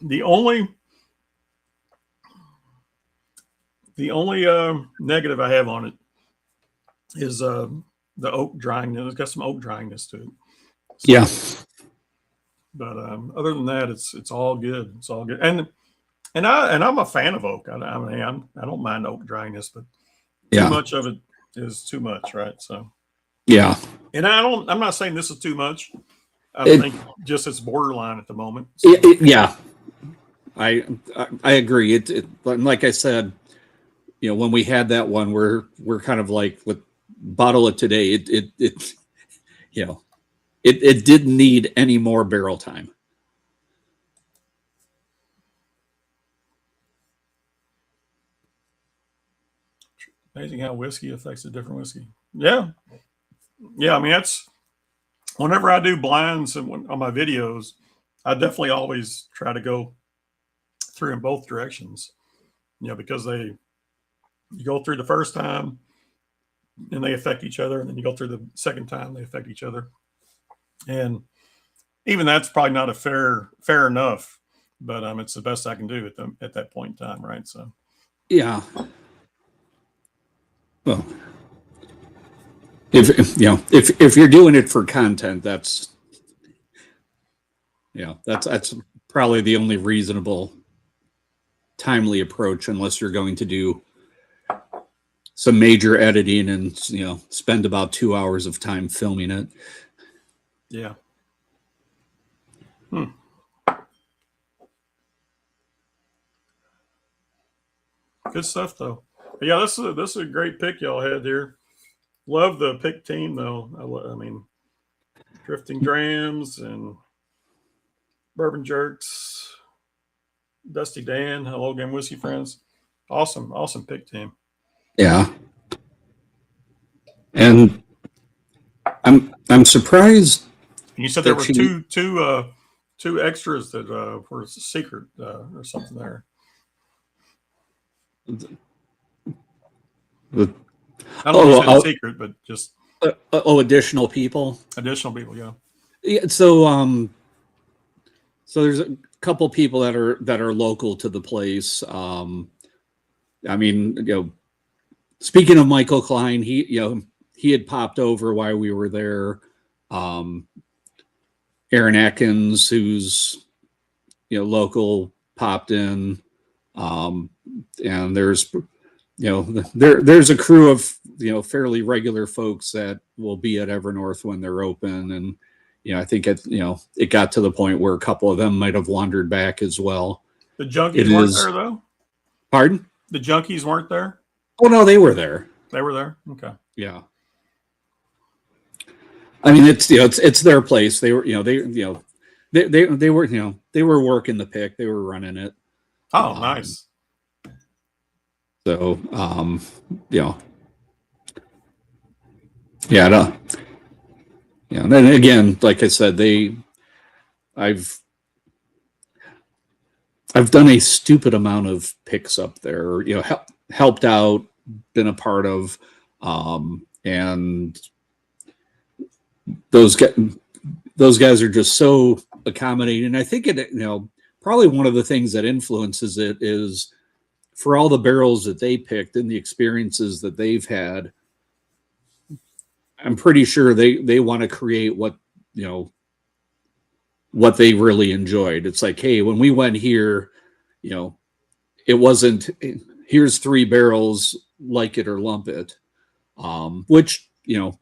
The only negative I have on it is the oak dryingness. It's got some oak dryingness to it. So, yeah. But other than that, it's all good. It's all good. And I'm a fan of oak. I don't mind oak dryness, but too much of it is too much, right? So yeah. And I'm not saying this is too much. I think just it's borderline at the moment. So. Yeah. I agree. But like I said, when we had that one, we're kind of like with bottle it today. It didn't need any more barrel time. Amazing how whiskey affects a different whiskey. Yeah. I mean, that's whenever I do blinds and on my videos, I definitely always try to go through in both directions, because you go through the first time and they affect each other. And then you go through the second time, they affect each other. And even that's probably not a fair enough, but it's the best I can do at that point in time. Right. So, yeah. Well, if you're doing it for content, that's probably the only reasonable, timely approach, unless you're going to do some major editing and spend about 2 hours of time filming it. Yeah. Good stuff though. But yeah, this is a great pick y'all had here. Love the pick team though. I mean, Drifting Drams and Bourbon Jerks, Dusty Dan, Hello Game Whiskey Friends. Awesome pick team. Yeah. And I'm surprised. And you said there were two extras that were secret or something there. I don't know if it's secret, but just additional people. Additional people, yeah. Yeah. So there's a couple people that are local to the place. I mean, speaking of Michael Klein, he had popped over while we were there. Aaron Atkins, who's local, popped in. And there's there's a crew of fairly regular folks that will be at Evernorth when they're open, and I think it got to the point where a couple of them might have wandered back as well. The junkies weren't there though. Pardon? The junkies weren't there. Oh no, they were there. They were there. Okay. Yeah. I mean, it's their place. They were they were working the pick. They were running it. Oh, nice. So, and then again, like I said, I've done a stupid amount of picks up there, helped out, been a part of, and those guys are just so accommodating. I think probably one of the things that influences it is for all the barrels that they picked and the experiences that they've had. I'm pretty sure they want to create what, you know, what they really enjoyed. It's like, hey, when we went here, you know, it wasn't, here's 3 barrels, like it or lump it. Which, you know,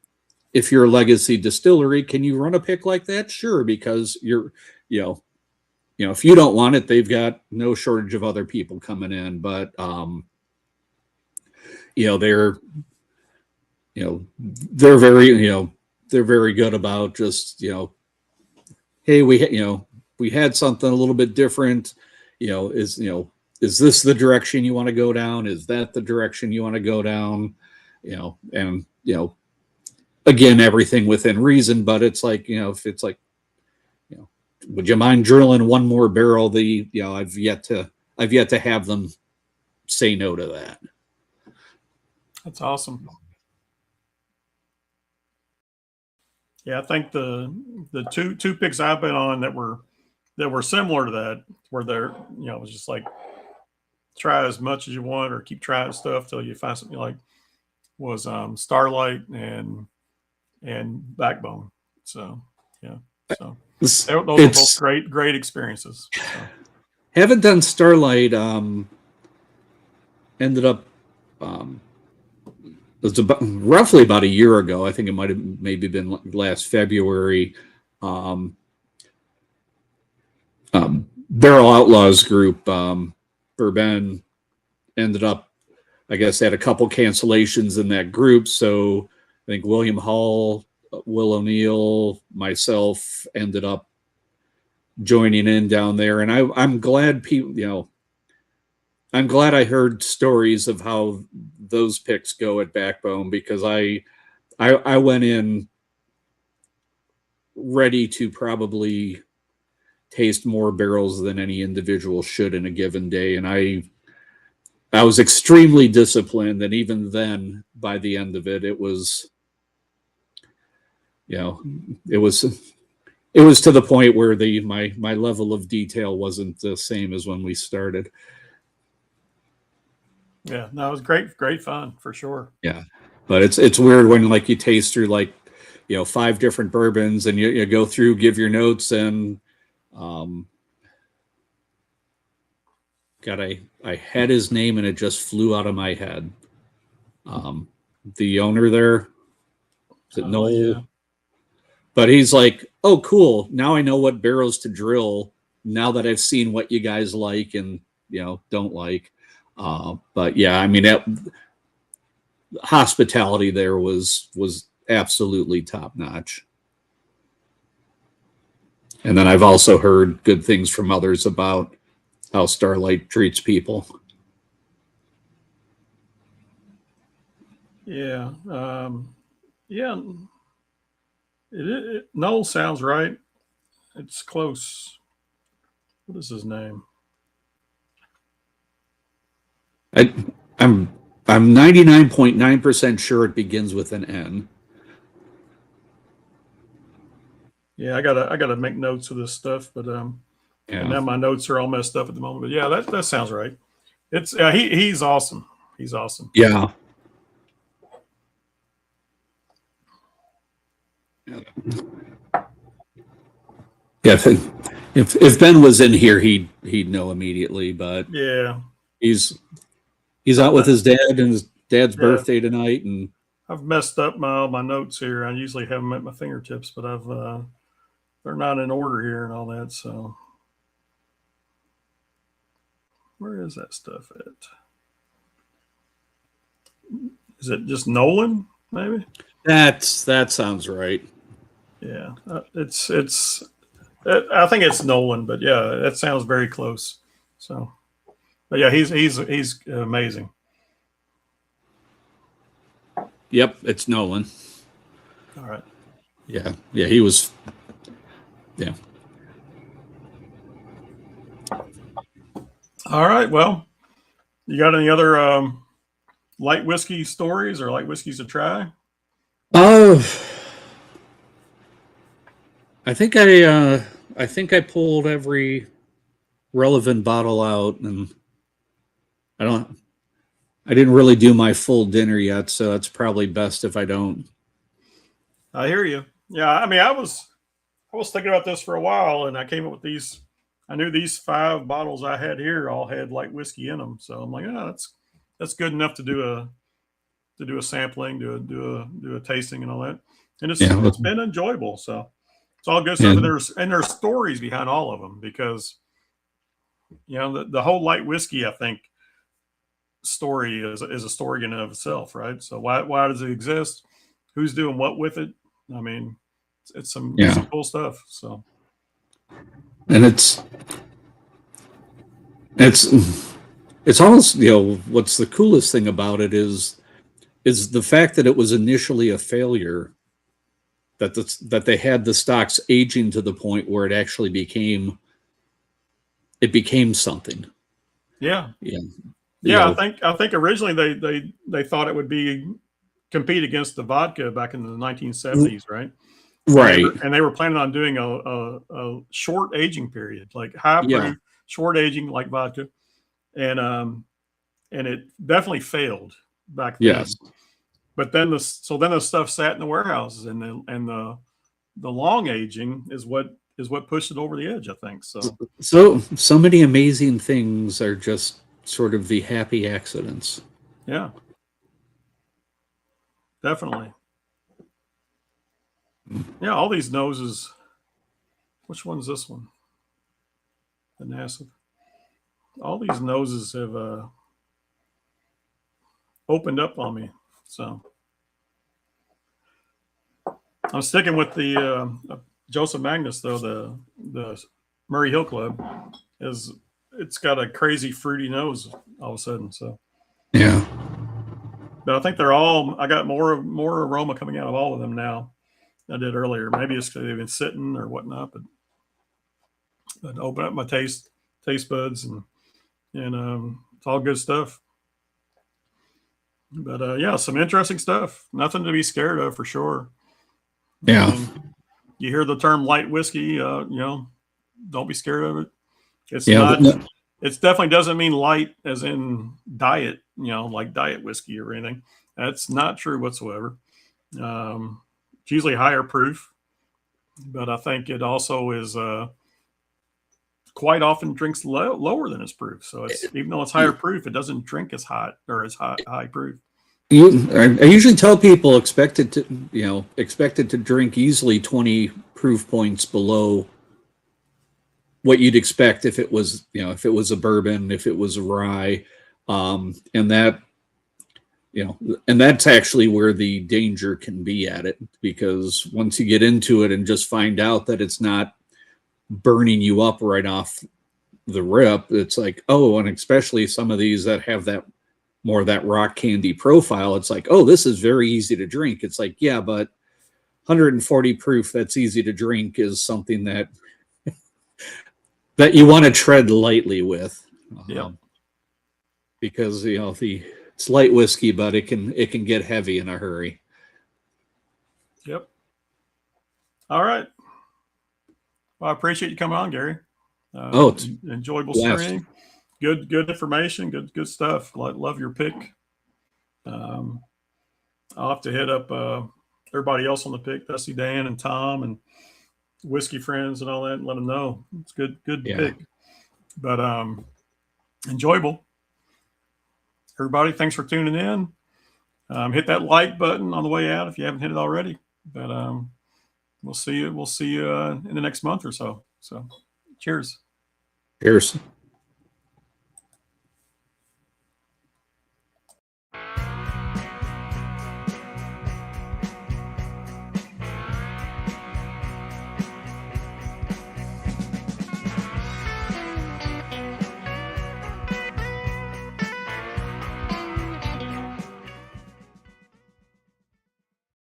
if you're a legacy distillery, can you run a pick like that? Sure, because you're, you know, if you don't want it, they've got no shortage of other people coming in. But you know, they're very good about just, you know, hey, we had something a little bit different. Is this the direction you want to go down? Is that the direction you want to go down? And again, everything within reason. But it's like, if it's like, would you mind drilling one more barrel? I've yet to have them say no to that. That's awesome. Yeah, I think the two picks I've been on that were similar to that, where they're, it was just like, try as much as you want or keep trying stuff till you find something you like, was Starlight and Backbone. So yeah, so those are both great experiences. So. Haven't done Starlight. Ended up it was roughly about a year ago. I think it might have maybe been last February. Barrel Outlaws group, Bourbon, ended up, I guess, had a couple cancellations in that group. So I think William Hall, Will O'Neill, myself ended up joining in down there. And I'm glad people, I'm glad I heard stories of how those picks go at Backbone, because I went in ready to probably taste more barrels than any individual should in a given day. And I was extremely disciplined. And even then, by the end of it, it was, it was to the point where my level of detail wasn't the same as when we started. Yeah, no, it was great fun for sure. Yeah, but it's weird when like you taste through like 5 different bourbons and you go through, give your notes, and God, I had his name and it just flew out of my head. The owner there, is it Noel? Yeah. But he's like, oh, cool. Now I know what barrels to drill. Now that I've seen what you guys like and don't like. But yeah, I mean, hospitality there was absolutely top notch. And then I've also heard good things from others about how Starlight treats people. Yeah. Yeah. Noel sounds right. It's close. What is his name? I'm 99.9% sure it begins with an N. Yeah, I gotta make notes of this stuff, but yeah. And now my notes are all messed up at the moment. But yeah, that sounds right. It's he's awesome. He's awesome. Yeah. Yeah. If Ben was in here, he'd know immediately. But yeah, he's out with his dad and his dad's birthday tonight, and I've messed up my notes here. I usually have them at my fingertips, but they're not in order here and all that. So where is that stuff at? Is it just Nolan? Maybe that sounds right. Yeah, it's I think it's Nolan, but yeah, that sounds very close. So, but yeah, he's amazing. Yep, it's Nolan. All right. Yeah, he was. Yeah. All right. Well, you got any other light whiskey stories or light whiskeys to try? Oh, I think I pulled every relevant bottle out, and I didn't really do my full dinner yet, so it's probably best if I don't. I hear you. Yeah, I mean, I was thinking about this for a while, and I came up with these. I knew these 5 bottles I had here all had light whiskey in them, so I'm like, oh, that's good enough to do a sampling, do a tasting and all that. And Yeah, it's been enjoyable. So it's all good stuff. And there's stories behind all of them, because the whole light whiskey, I think, story is a story in and of itself, right? So why does it exist? Who's doing what with it? I mean, it's some cool stuff. So, and it's almost, what's the coolest thing about it is the fact that it was initially a failure, that they had the stocks aging to the point where it actually became something. Yeah. Yeah. I think originally they thought it would compete against the vodka back in the 1970s, right? Right. And they were planning on doing a short aging period, like high proof, short aging like vodka. And it definitely failed back then. Yes. But then the stuff sat in the warehouses, and the long aging is what pushed it over the edge, I think. So many amazing things are just sort of the happy accidents. Yeah. Definitely. Yeah, all these noses. Which one's this one? The NASA. All these noses have opened up on me. So I'm sticking with the Joseph Magnus, though. The Murray Hill Club it's got a crazy fruity nose all of a sudden. So yeah, but I think I got more aroma coming out of all of them now than I did earlier. Maybe it's because they've been sitting or whatnot, but open up my taste buds, and it's all good stuff. But yeah, some interesting stuff. Nothing to be scared of, for sure. Yeah. You hear the term light whiskey, don't be scared of it. It's not. No. It definitely doesn't mean light as in diet, like diet whiskey or anything. That's not true whatsoever. It's usually higher proof, but I think it also is quite often drinks lower than its proof. So even though it's higher proof, it doesn't drink as hot or as high proof. I usually tell people expected to drink easily 20 proof points below what you'd expect if it was a bourbon, if it was a rye, and that's actually where the danger can be at it, because once you get into it and just find out that it's not burning you up right off the rip, it's like, oh, and especially some of these that have that more of that rock candy profile, it's like, oh, this is very easy to drink. It's like, yeah, but 140 proof that's easy to drink is something that you want to tread lightly with. Because it's light whiskey, but it can get heavy in a hurry. Yep. All right. Well, I appreciate you coming on, Gary. It's enjoyable stream. Good information. Good stuff. Love your pick. I'll have to hit up everybody else on the pick, Dusty Dan and Tom and whiskey friends and all that, and let them know. It's good pick. But enjoyable. Everybody, thanks for tuning in. Hit that like button on the way out if you haven't hit it already. But we'll see you in the next month or so. So cheers. Cheers.